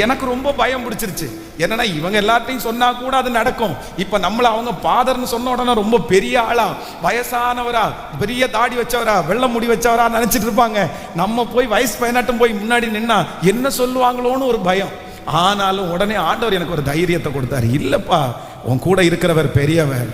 எனக்கு ரொம்ப பயம் பிடிச்சிருச்சு. என்னன்னா இவங்க எல்லாத்தையும் சொன்னா கூட அது நடக்கும். இப்ப நம்மள அவங்க ஃபாதர்னு சொன்ன உடனே ரொம்ப பெரிய ஆளா, வயசானவரா, பெரிய தாடி வச்சவரா, வெள்ளை முடி வச்சவரா நினைச்சிட்டு இருப்பாங்க. நம்ம போய் வயசு பயனாட்டம் போய் முன்னாடி நின்னா என்ன சொல்லுவாங்களோன்னு ஒரு பயம். ஆனாலும் உடனே ஆண்டவர் எனக்கு ஒரு தைரியத்தை கொடுத்தாரு. இல்லப்பா, உன் கூட இருக்கிறவர் பெரியவர்,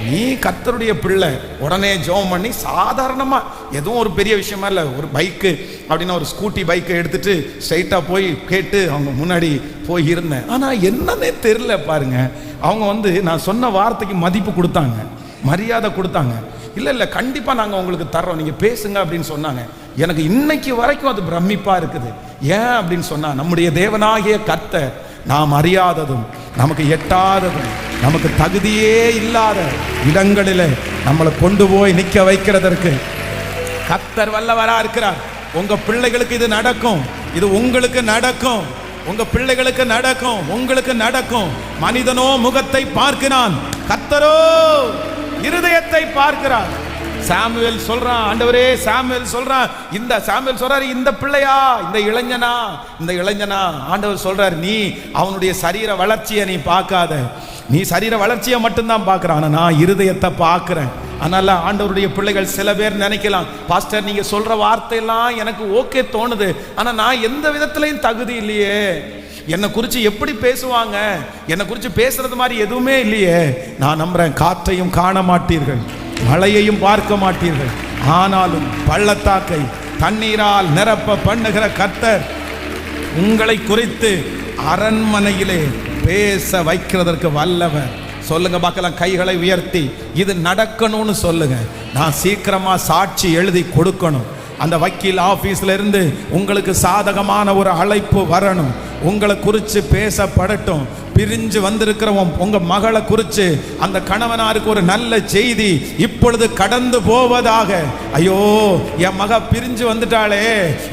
நீ கர்த்தருடைய பிள்ளை. உடனே ஜெபம் பண்ணி சாதாரணமா, எதுவும் ஒரு பெரிய விஷயமா இல்லை, ஒரு பைக்கு அப்படின்னா ஒரு ஸ்கூட்டி பைக்கை எடுத்துட்டு ஸ்ட்ரைட்டாக போய் கேட்டு அவங்க முன்னாடி போய் இருந்தேன். ஆனால் என்னன்னே தெரியல பாருங்க, அவங்க நான் சொன்ன வார்த்தைக்கு மதிப்பு கொடுத்தாங்க, மரியாதை கொடுத்தாங்க. இல்லை கண்டிப்பாக நாங்கள் உங்களுக்கு தர்றோம், நீங்கள் பேசுங்க அப்படின்னு சொன்னாங்க. எனக்கு இன்னைக்கு வரைக்கும் அது பிரமிப்பாக இருக்குது. ஏன் அப்படின்னு சொன்னால், நம்முடைய தேவனாகிய கர்த்தர் நாம் அறியாததும் நமக்கு எட்டாததும் நமக்கு தகுதியே இல்லாத இடங்களில் நம்மளை கொண்டு போய் நிற்க வைக்கிறதற்கு கர்த்தர் வல்லவரா இருக்கிறார். உங்க பிள்ளைகளுக்கு இது நடக்கும், இது உங்களுக்கு நடக்கும், உங்க பிள்ளைகளுக்கு நடக்கும், உங்களுக்கு நடக்கும். மனிதனோ முகத்தை பார்க்கிறான், கர்த்தரோ இருதயத்தை பார்க்கிறார். சாமுவேல் சொல்றான், ஆண்டவரே சாமுவேல் சொல்றான், இந்த சாமுவேல் சொல்றாரு, இந்த பிள்ளையா, இந்த இளைஞனா ஆண்டவர் சொல்றாரு, நீ அவனுடைய சரீர வளர்ச்சியை நீ பார்க்காத, நீ சரீர வளர்ச்சியை மட்டும்தான் பார்க்கிறான், நான் இருதயத்தை பார்க்கிறேன். அதனால ஆண்டவருடைய பிள்ளைகள் சில பேர் நினைக்கலாம், பாஸ்டர் நீங்க சொல்ற வார்த்தையெல்லாம் எனக்கு ஓகே தோணுது, ஆனா நான் எந்த விதத்திலையும் தகுதி இல்லையே, என்னை குறித்து எப்படி பேசுவாங்க, என்னை குறித்து பேசுறது மாதிரி எதுவுமே இல்லையே. நான் நம்புறேன், காற்றையும் காண மாட்டீர்கள், மழையையும் பார்க்க மாட்டீர்கள், ஆனாலும் பள்ளத்தாக்கை தண்ணீரால் நிரப்ப பண்ணுகிற கர்த்தர் உங்களை குறித்து அரண்மனையிலே பேச வைக்கிறதற்கு வல்லவர். சொல்லுங்க பார்க்கலாம், கைகளை உயர்த்தி இது நடக்கணும்னு சொல்லுங்க. நான் சீக்கிரமா சாட்சி எழுதி கொடுக்கணும், அந்த வக்கீல் ஆபீஸ்ல இருந்து உங்களுக்கு சாதகமான ஒரு அழைப்பு வரணும், உங்களை குறித்து பேசப்படட்டும். பிரிஞ்சு வந்திருக்கிற உங்க மகளை குறித்து அந்த கணவனாருக்கு ஒரு நல்ல செய்தி இப்பொழுது கடந்து போவதாக. ஐயோ, என் மக பிரிஞ்சு வந்துட்டாளே,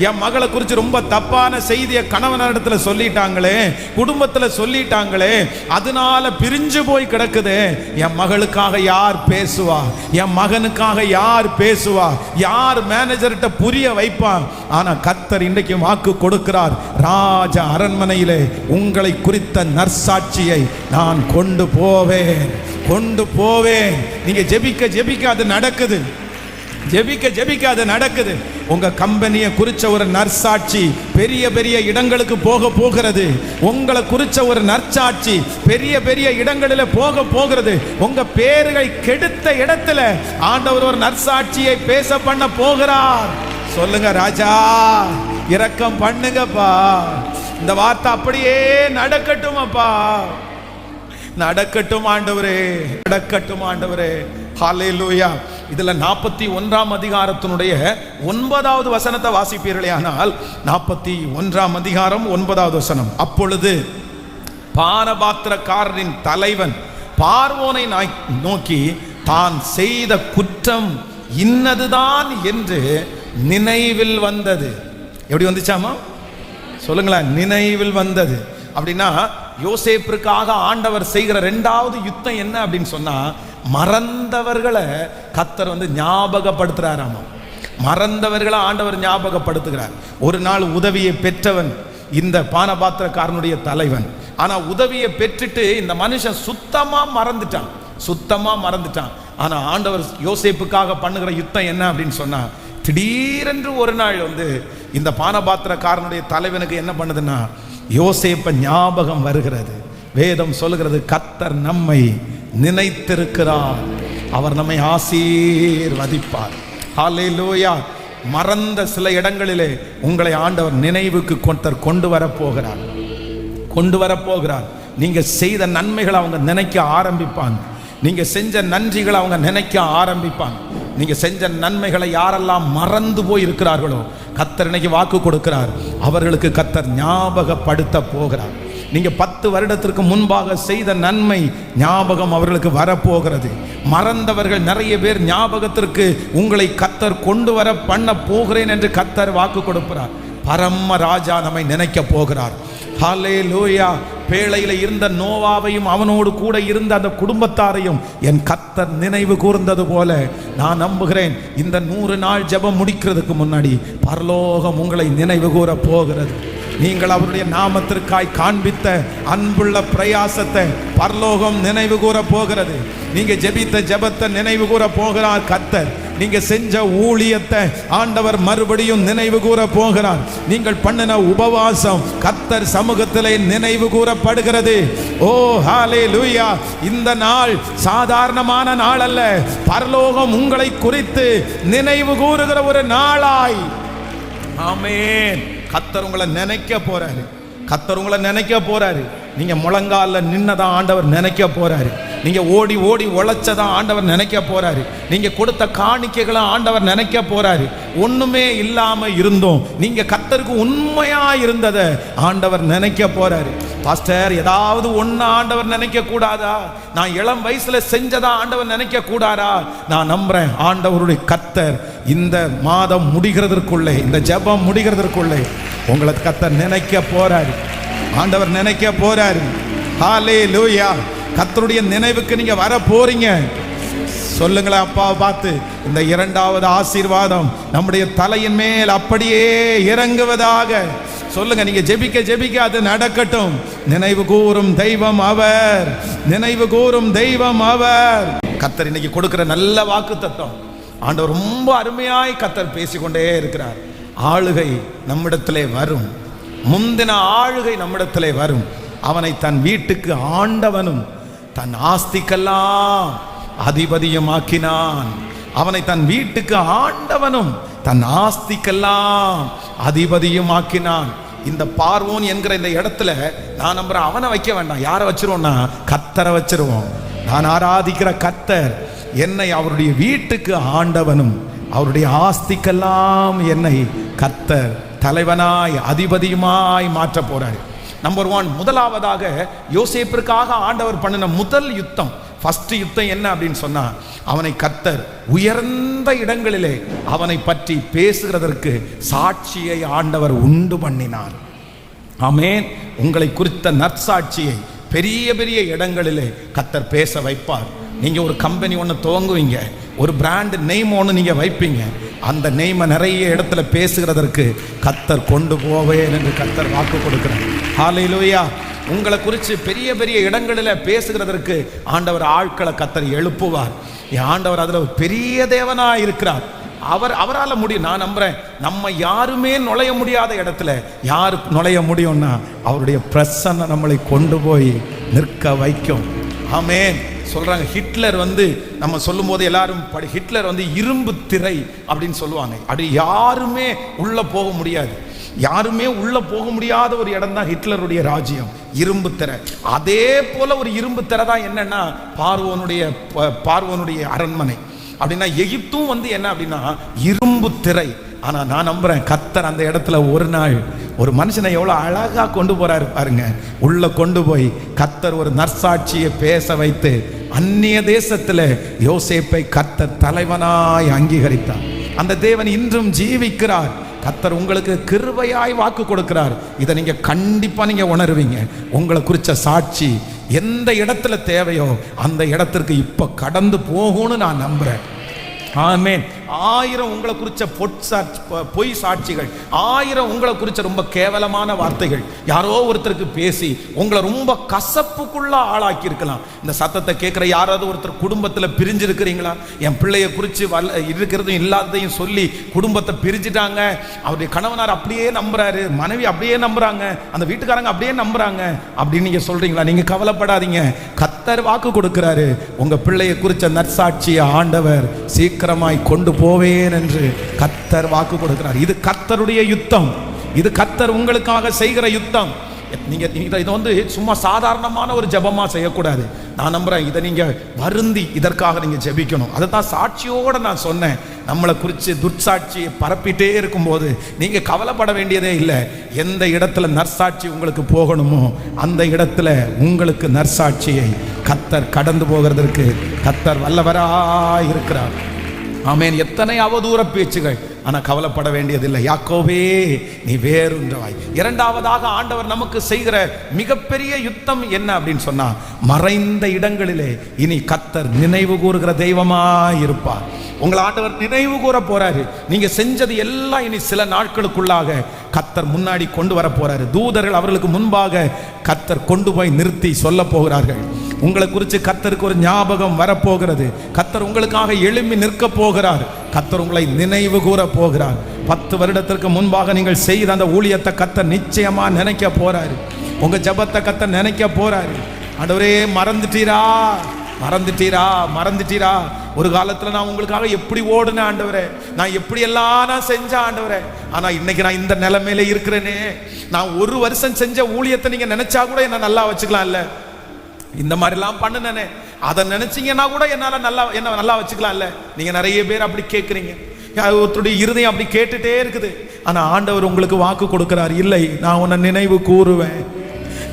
என் மகளை குறித்து ரொம்ப தப்பான செய்தியை கணவனிடத்துல சொல்லிட்டாங்களே, குடும்பத்துல சொல்லிட்டாங்களே, அதனால பிரிஞ்சு போய் கிடக்குது. என் மகளுக்காக யார் பேசுவா? என் மகனுக்காக யார் பேசுவா? யார் மேனேஜர்கிட்ட புரிய வைப்பான்? ஆனா கர்த்தர் இன்றைக்கு வாக்கு கொடுக்கிறார், ராஜ அரண்மனையிலே உங்களை குறித்த நற்சாட்சியை நான் கொண்டு போவேன். நீங்க ஜெபிக்க ஜெபிக்க அது நடக்குது. ஜெபிக்க அது நடக்குது. உங்க கம்பெனியை குறிச்ச ஒரு நற்சாட்சி பெரிய பெரிய இடங்களுக்கு போகிறது. உங்களை குறிச்ச ஒரு நற்சாட்சி பெரிய பெரிய இடங்களில் போகிறது. உங்க பேர்களை கெடுத்த இடத்துல ஆண்டவர் ஒரு நற்சாட்சியை பேச பண்ண போகிறார். சொல்லுங்க, ராஜா இரக்கம் பண்ணுங்கப்பா. இந்த வார்த்தை அப்படியே நடக்கட்டும் அப்பா, நடக்கட்டும் ஆண்டவரே, நடக்கட்டும் ஆண்டவரே. ஹல்லேலூயா. இதுல 41ஆம் அதிகாரத்தினுடைய 9வது வசனத்தை வாசிப்பீர்களே ஆனால் 41ஆம் அதிகாரம் 9வது வசனம். அப்பொழுது பானபாத்திரக்காரரின் தலைவன் பார்வோனை நோக்கி தான் செய்த குற்றம் இன்னதுதான் என்று நினைவில் வந்தது. எப்படி வந்துச்சாமா? சொல்லுங்களேன். நினைவில் வந்தது அப்படின்னா யோசேப்பிற்காக ஆண்டவர் செய்கிற 2வது யுத்தம் என்ன அப்படின்னு சொன்னா, மறந்தவர்களை கர்த்தர் ஞாபகப்படுத்துறாராமா. மறந்தவர்களை ஆண்டவர் ஞாபகப்படுத்துகிறார். ஒரு நாள் உதவியை பெற்றவன் இந்த பானபாத்திரக்காரனுடைய தலைவன். ஆனா உதவியை பெற்றுட்டு இந்த மனுஷன் சுத்தமா மறந்துட்டான். ஆனா ஆண்டவர் யோசேப்புக்காக பண்ணுகிற யுத்தம் என்ன அப்படின்னு சொன்னா, திடீரென்று ஒரு நாள் இந்த பானபாத்திரக்காரனுடைய தலைவனுக்கு என்ன பண்ணுதுன்னா, யோசேப்ப ஞாபகம் வருகிறது. வேதம் சொல்லுகிறது, கர்த்தர் நம்மை நினைத்திருக்கிறார், அவர் நம்மை ஆசீர்வதிப்பார். ஹல்லேலூயா. மறந்த சில இடங்களிலே உங்களை ஆண்டவர் நினைவுக்கு கொண்டு வரப்போகிறார். நீங்க செய்த நன்மைகளை அவங்க நினைக்க ஆரம்பிப்பாங்க. நீங்க செஞ்ச நன்றிகளை அவங்க நினைக்க ஆரம்பிப்பாங்க. நீங்க செஞ்ச நன்மைகளை யாரெல்லாம் மறந்து போய் இருக்கிறார்களோ கர்த்தர் இன்னைக்கு வாக்கு கொடுக்கிறார், அவர்களுக்கு கர்த்தர் ஞாபகப்படுத்த போகிறார். நீங்க 10 வருடத்திற்கு முன்பாக செய்த நன்மை ஞாபகம் அவர்களுக்கு வரப்போகிறது. மறந்தவர்கள் நிறைய பேர் ஞாபகத்திற்கு உங்களை கர்த்தர் கொண்டு வர பண்ண போகிறேன் என்று கர்த்தர் வாக்கு கொடுக்கிறார். பரம ராஜா நம்மை நினைக்க போகிறார். ஹல்லேலூயா. பேழையில இருந்த நோவாவையும் அவனோடு கூட இருந்த அந்த குடும்பத்தாரையும் என் கர்த்தர் நினைவு கூர்ந்தது போல நான் நம்புகிறேன், இந்த 100 நாள் ஜெபம் முடிக்கிறதுக்கு முன்னாடி பரலோகம் உங்களை நினைவு கூற போகிறது. நீங்கள் அவருடைய நாமத்திற்காய் காண்பித்த அன்புள்ள பிரயாசத்தை பரலோகம் நினைவு கூற போகிறது. நீங்க ஜெபித்த ஜெபத்தை நினைவு கூற போகிறார் கர்த்தர். நீங்க செஞ்ச ஊழியத்தை ஆண்டவர் மறுபடியும் நினைவு கூற போகிறார். நீங்கள் பண்ணின உபவாசம் கர்த்தர் சமூகத்திலே நினைவு கூறப்படுகிறது. ஓ ஹல்லேலூயா. இந்த நாள் சாதாரணமான நாள் அல்ல, பரலோகம் உங்களை குறித்து நினைவு கூறுகிற ஒரு நாளாய். ஆமென். கர்த்தர் உங்களை நினைக்க போறாரு. நீங்க முழங்கால நின்னதான் ஆண்டவர் நினைக்க போறாரு. நீங்க ஓடி உழைச்சதான் ஆண்டவர் நினைக்க போறாரு. நீங்க கொடுத்த காணிக்கைகளை ஆண்டவர் நினைக்க போறாரு. ஒண்ணுமே இல்லாம இருந்தோம், நீங்க கர்த்தருக்கு உண்மையா இருந்ததை ஆண்டவர் நினைக்க போறாரு. பாஸ்டர், ஏதாவது ஒண்ணு ஆண்டவர் நினைக்க கூடாதா? நான் இளம் வயசுல செஞ்சதா ஆண்டவர் நினைக்க கூடாதா? நான் நம்புறேன், ஆண்டவருடைய கர்த்தர் இந்த மாதம் முடிகிறதற்குள்ளே, இந்த ஜெபம் முடிகிறதற்குள்ளே உங்களை கர்த்தர் நினைக்க போறாரு. ஆண்டவர் நினைக்க போறாரு. ஹல்லேலூயா. கர்த்தருடைய நினைவுக்கு நீங்க வர போறீங்க. சொல்லுங்களேன், அப்பாவை பார்த்து, இந்த 2வது ஆசீர்வாதம் நம்முடைய தலையின் மேல் அப்படியே இறங்குவதாக. சொல்லுங்க, நீங்க ஜெபிக்க அது நடக்கட்டும். நினைவு கூறும் தெய்வம் அவர், நினைவு கூறும் தெய்வம் அவர். கர்த்தர் இன்னைக்கு கொடுக்கிற நல்ல வாக்கு தத்துவம் ஆண்டவர் ரொம்ப அருமையாய் கர்த்தர் பேசிக்கொண்டே இருக்கிறார். ஆளுகை நம்மிடத்திலே வரும், முந்தின ஆளுகை நம்மிடத்திலே வரும். அவனை தன் வீட்டுக்கு ஆண்டவனும் தன் ஆஸ்திக்கெல்லாம் அதிபதியும் ஆக்கினான். அவனை தன் வீட்டுக்கு ஆண்டவனும் தன் ஆஸ்திக்கெல்லாம் அதிபதியும் ஆக்கினான். இந்த பார்வோன் என்கிற இந்த இடத்துல நான் நம்புறேன், அவனை வைக்க வேண்டாம். யாரை வச்சிருவோம்னா கர்த்தரை வச்சிருவோம். நான் ஆராதிக்கிற கர்த்தர் என்னை அவருடைய வீட்டுக்கு ஆண்டவனும் அவருடைய ஆஸ்திக்கெல்லாம் என்னை கர்த்தர் தலைவனாய் அதிபதியுமாய் மாற்ற போறாரு. நம்பர் 1, முதலாவதாக யோசேப்பிற்காக ஆண்டவர் பண்ணின முதல் யுத்தம், ஃபர்ஸ்ட் யுத்தம் என்ன அப்படின்னு சொன்னா, அவனை கர்த்தர் உயர்ந்த இடங்களிலே அவனை பற்றி பேசுகிறதற்கு சாட்சியை ஆண்டவர் உண்டு பண்ணினார். ஆமென். உங்களை குறித்த நற்சாட்சியை பெரிய பெரிய இடங்களிலே கர்த்தர் பேச வைப்பார். நீங்க ஒரு கம்பெனி ஒன்று துவங்குவீங்க, ஒரு பிராண்ட் நேம் ஒன்று நீங்க வைப்பீங்க, அந்த நேமை நிறைய இடத்துல பேசுகிறதற்கு கர்த்தர் கொண்டு போவேன் என்று கர்த்தர் வாக்கு கொடுக்கிறார். ஹல்லேலூயா. உங்களை குறித்து பெரிய பெரிய இடங்களில் பேசுகிறதற்கு ஆண்டவர் ஆட்களை கர்த்தர் எழுப்புவார். என் ஆண்டவர் அதில் பெரிய தேவனாக இருக்கிறார். அவரால் முடியும். நான் நம்புறேன், நம்ம யாருமே நுழைய முடியாத இடத்துல யாரு நுழைய முடியும்னா அவருடைய பிரசன்னம் நம்மளை கொண்டு போய் நிற்க வைக்கும். ஆமென். சொல்றாங்க, ஹிட்லர் நம்ம சொல்லும் போது எல்லாரும் ஹிட்லர் இரும்பு திரை அப்படின்னு சொல்லுவாங்க. அப்படி யாருமே உள்ள போக முடியாது. யாருமே உள்ள போக முடியாத ஒரு இடம் தான் ஹிட்லருடைய ராஜ்யம், இரும்பு திரை. அதே போல ஒரு இரும்பு திரை தான் என்னன்னா பார்வோனுடைய அரண்மனை. அப்படின்னா எகிப்தும் என்ன அப்படின்னா இரும்பு திரை. ஆனா நான் நம்புறேன், கர்த்தர் அந்த இடத்துல ஒரு நாள் ஒரு மனுஷனை எவ்வளவு அழகா கொண்டு போறாரு பாருங்க. உள்ள கொண்டு போய் கர்த்தர் ஒரு நற்சாட்சியை பேச வைத்து அந்நிய தேசத்துல யோசேப்பை கர்த்தர் தலைவனாய் அங்கீகரித்தார். அந்த தேவன் இன்றும் ஜீவிக்கிறார். கர்த்தர் உங்களுக்கு கிருபையாய் வாக்கு கொடுக்கிறார். இதை நீங்க கண்டிப்பா நீங்க உணர்வீங்க. உங்களை குறிச்ச சாட்சி எந்த இடத்துல தேவையோ அந்த இடத்திற்கு இப்ப கடந்து போகும்னு நான் நம்புறேன். ஆமென். 1000 உங்களை குறிச்ச பொய் சாட்சிகள், 1000 உங்களை குறிச்ச ரொம்ப கேவலமான வார்த்தைகள் யாரோ ஒருத்தருக்கு பேசி உங்களை ரொம்ப கசப்புக்குள்ள ஆளாக்கி இருக்கலாம். இந்த சத்தத்தை கேட்கிற யாராவது ஒருத்தர் குடும்பத்தில் பிரிஞ்சு இருக்கிறீங்களா? என் பிள்ளைய குறித்து இருக்கிறதும் இல்லாததையும் சொல்லி குடும்பத்தை பிரிஞ்சுட்டாங்க. அவருடைய கணவனார் அப்படியே நம்புறாரு, மனைவி அப்படியே நம்புறாங்க, அந்த வீட்டுக்காரங்க அப்படியே நம்புறாங்க அப்படின்னு நீங்க சொல்றீங்களா? நீங்க கவலைப்படாதீங்க. கர்த்தர் வாக்கு கொடுக்கிறாரு. உங்க பிள்ளைய குறிச்ச நற்சாட்சியை ஆண்டவர் சீக்கிரமாய் கொண்டு போவேன் என்று கர்த்தர் வாக்கு கொடுக்கிறார். இது கர்த்தருடைய யுத்தம். இது கர்த்தர் உங்களுக்காக செய்கிற யுத்தம். நீங்க இது சும்மா சாதாரணமான ஒரு ஜெபமா செய்யக்கூடாது. நான் நம்புறேன், இதை நீங்க வருந்தி இதற்காக நீங்க ஜெபிக்கணும். அதை தான் சாட்சியோட நான் சொன்னேன். நம்மளை குறித்து துர்சாட்சியை பரப்பிட்டே இருக்கும்போது நீங்க கவலைப்பட வேண்டியதே இல்லை. எந்த இடத்துல நற்சாட்சி உங்களுக்கு போகணுமோ அந்த இடத்துல உங்களுக்கு நற்சாட்சியை கர்த்தர் கடந்து போகிறதற்கு கர்த்தர் வல்லவராய் இருக்கிறார். ஆமென். எத்தனை அவதூற பேச்சுகள், ஆனா கவலைப்பட வேண்டியதில்லை. யாக்கோபே நீ வேறொன்றவாய். இரண்டாவதாக ஆண்டவர் நமக்கு செய்கிற மிகப்பெரிய யுத்தம் என்ன அப்படின்னு சொன்னா, மறைந்த இடங்களிலே இனி கர்த்தர் நினைவு கூறுகிற தெய்வமாய் இருப்பார். உங்களை ஆண்டவர் நினைவு கூற போறாரு. நீங்க செஞ்சது எல்லாம் இனி சில நாட்களுக்குள்ளாக கர்த்தர் முன்னாடி கொண்டு வர போறாரு. தூதர்கள் அவர்களுக்கு முன்பாக கர்த்தர் கொண்டு போய் நிறுத்தி சொல்ல போகிறார்கள். உங்களை குறித்து கர்த்தருக்கு ஒரு ஞாபகம் வரப்போகிறது. கர்த்தர் உங்களுக்காக எழும்பி நிற்க போகிறார். கர்த்தர் உங்களை நினைவு கூற போகிறார். 10 வருடத்திற்கு முன்பாக நீங்கள் செய்த அந்த ஊழியத்தை கர்த்தர் நிச்சயமா நினைக்க போறாரு. உங்க ஜெபத்தை கர்த்தர் நினைக்க போறாரு. ஆண்டவரே மறந்துட்டீரா, மறந்துட்டீரா, மறந்துட்டீரா? ஒரு காலத்துல நான் உங்களுக்காக எப்படி ஓடுனேன் ஆண்டவரே, நான் எப்படி எல்லாம் நான் செஞ்சேன் ஆண்டவரே, ஆனா இன்னைக்கு நான் இந்த நிலைமையில இருக்கிறேனே. நான் 1 வருஷம் செஞ்ச ஊழியத்தை நீங்க நினைச்சா கூட என்ன நல்லா வச்சுக்கலாம் இல்ல? இந்த மாதிரிலாம் பண்ணுனே, அதை நினைச்சீங்கன்னா கூட என்ன நல்லா வச்சுக்கலாம் இல்ல? நீங்க நிறைய பேர் அப்படி கேட்குறீங்க. ஒருத்தருடைய இருதயம் அப்படி கேட்டுட்டே இருக்குது. ஆனா ஆண்டவர் உங்களுக்கு வாக்கு கொடுக்கிறார், இல்லை நான் உன்னை நினைவு கூறுவேன்.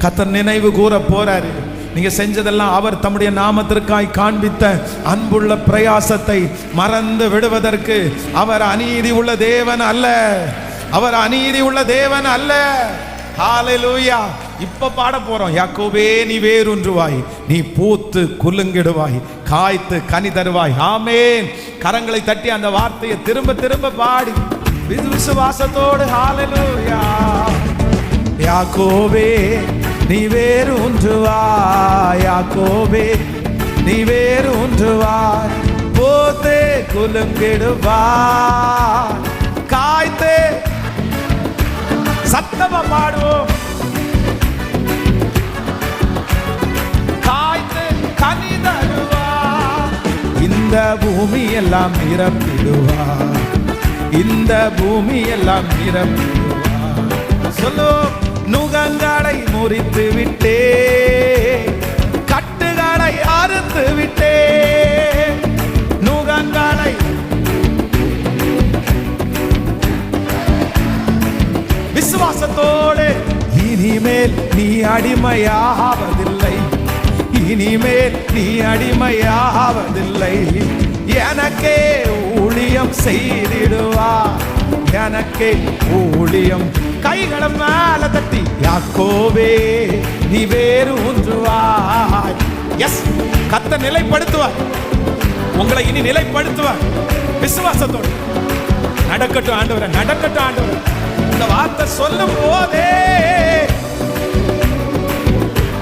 கர்த்தர் நினைவு கூற போறாரு. நீங்க செஞ்சதெல்லாம் அவர் தம்முடைய நாமத்திற்காய் காண்பித்த அன்புள்ள பிரயாசத்தை மறந்து விடுவதற்கு அவர் அநீதி உள்ள தேவன் அல்ல. அவர் அநீதி உள்ள தேவன் அல்ல. ஹல்லேலூயா. இப்ப பாட போறோம். யாக்கோபே நீ வேரூன்றுவாய், நீ பூத்து குலுங்கிடுவாய், காய்த்து கனி தருவாய். ஆமென். கரங்களை தட்டி அந்த வார்த்தையை திரும்ப திரும்ப பாடி விசுவாசத்தோடு ஹல்லேலூயா. யாக்கோபே நீ வேரூன்றுவாய், யாக்கோபே நீ வேரூன்றுவாய், பூத்து குலுங்கிடுவாய், காய்த்து. சத்தமா பாடுவோம். காய்த்து கனி தருவார், இந்த பூமி எல்லாம் நிரப்பிடுவார், இந்த பூமி எல்லாம் நிரப்பிடுவார். சொல்லு. நுகங்களை முறித்து விட்டே, கட்டுகளை அறுத்து விட்டே, நுகங்களை விசுவாசத்தோடு இனி இனிமேல் நீ அடிமையாவதில்லை, இனிமேல் நீ அடிமையாவதில்லை. எனக்கே ஊழியம் செய்திடுவார், எனக்கே ஊழியம். கைகளை மேல தட்டி யாக்கோபே நீ வேறு ஒன்றுவாய். எஸ், கர்த்தர் நிலைப்படுத்துவார் உங்களை, இனி நிலைப்படுத்துவார். விசுவாசத்தோடு நடக்கட்டும் ஆண்டவரே, நடக்கட்டும் ஆண்டவரே. இந்த வார்த்தை சொல்லும் போதே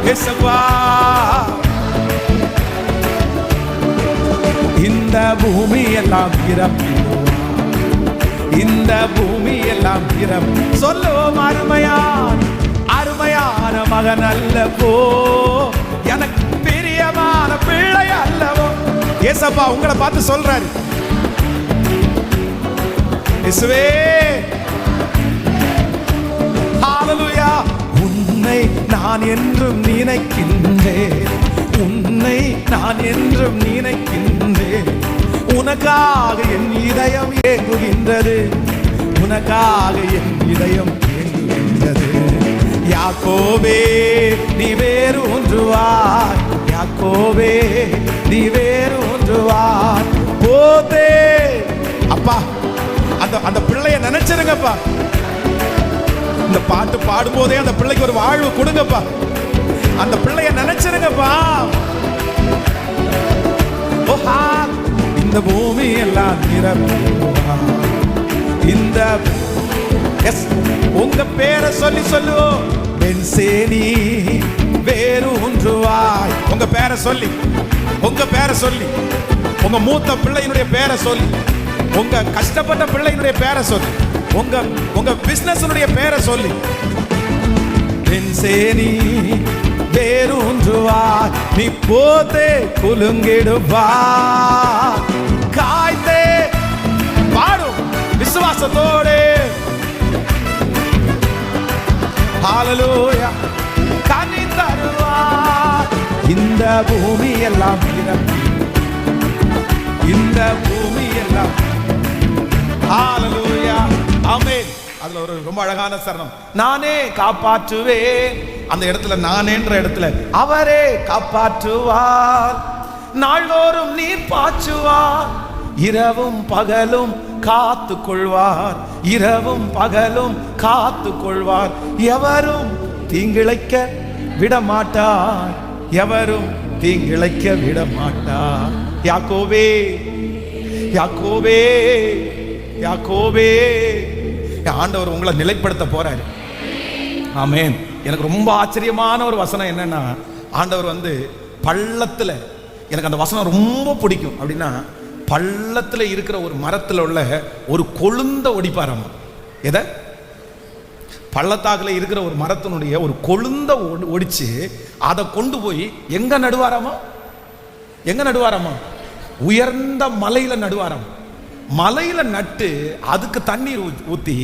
இயேசுவா, இந்த பூமி எல்லாம் நிரப்பிடுவார், இந்த பூமி எல்லாம் நிரப்பி. சொல்லுவோம், அருமையான அருமையான மகன் அல்லவோ, எனக்கு பிரியமான பிள்ளை அல்லவோ. ஏசப்பா உங்களை பார்த்து சொல்றாரு, இயேசுவே ஹalleluya. உன்னை நான் என்றும் நினைக்கின்றேன், உன்னை நான் என்றும் நினைக்கின்றேன். உனக்காக என் இதயம் ஏங்குகின்றது, உனக்காக என் இதயம் ஏங்குகின்றது. யாக்கோபே நீ வேறு ஒன்றுவார், யாக்கோபே நீ வேறு ஒன்றுவார். போதே அப்பா, அந்த பிள்ளைய நினைச்சிருங்கப்பா. இந்த பாட்டு பாடும்போதே அந்த பிள்ளைக்கு ஒரு வாழ்வு கொடுங்கப்பா. அந்த பிள்ளைய நினைச்சிருங்கப்பா. இந்த பூமி எல்லாம் நிரப்புவார். இந்த எஸ், உங்க பேரை சொல்லி சொல்லுவோம். பென்சேனி வேறு ஒன்றுவாய். உங்க பேரை சொல்லி, உங்க பேரை சொல்லி, உங்க மூத்த பிள்ளையினுடைய பேரை சொல்லி, உங்க கஷ்டப்பட்ட பிள்ளையினுடைய பேரை சொல்லி, உங்க பிசினஸ் பேரை சொல்லி, பென்சேனி வேறு ஒன்றுவாய். நீ போதே குலுங்கிடுவா, காய்த்தே பாடும் விசுவாசத்தோடு. ஹalleluya, கனி தருவார். இந்த பூமி எல்லாம் நிரப்பி, இந்த பூமி எல்லாம். ஹalleluya, ஆமென். அதுல ஒரு ரொம்ப அழகான சரணம், நானே காப்பாற்றுவேன். அந்த இடத்துல நானேன்ற இடத்துல அவரே காப்பாற்றுவார். நாள்தோறும் நீர் பாய்ச்சுவார், இரவும் பகலும் காத்து கொள்வார், இரவும் பகலும் காத்து கொள்வார். எவரும் தீங்கிழைக்க விடமாட்டார், எவரும் தீங்கிழைக்க விடமாட்டார். யாக்கோபே யாக்கோபே யாக்கோபே, ஆண்டவர் உங்களை நிலைப்படுத்த போறாரு. ஆமென். எனக்கு ரொம்ப ஆச்சரியமான ஒரு வசனம் என்னன்னா, ஆண்டவர் பள்ளத்துல, எனக்கு அந்த வசனம் ரொம்ப பிடிக்கும். அப்படின்னா, பள்ளத்துல இருக்கிற ஒரு மரத்துல உள்ள ஒரு கொழுந்த ஒடிப்பாராமா. எதை? பள்ளத்தாக்குல இருக்கிற ஒரு மரத்தினுடைய ஒரு கொழுந்த ஒடிச்சு அதை கொண்டு போய் எங்க நடுவாராமா? எங்க நடுவாராமா? உயர்ந்த மலையில நடுவாராம். மலையில நட்டு அதுக்கு தண்ணீர் ஊத்தி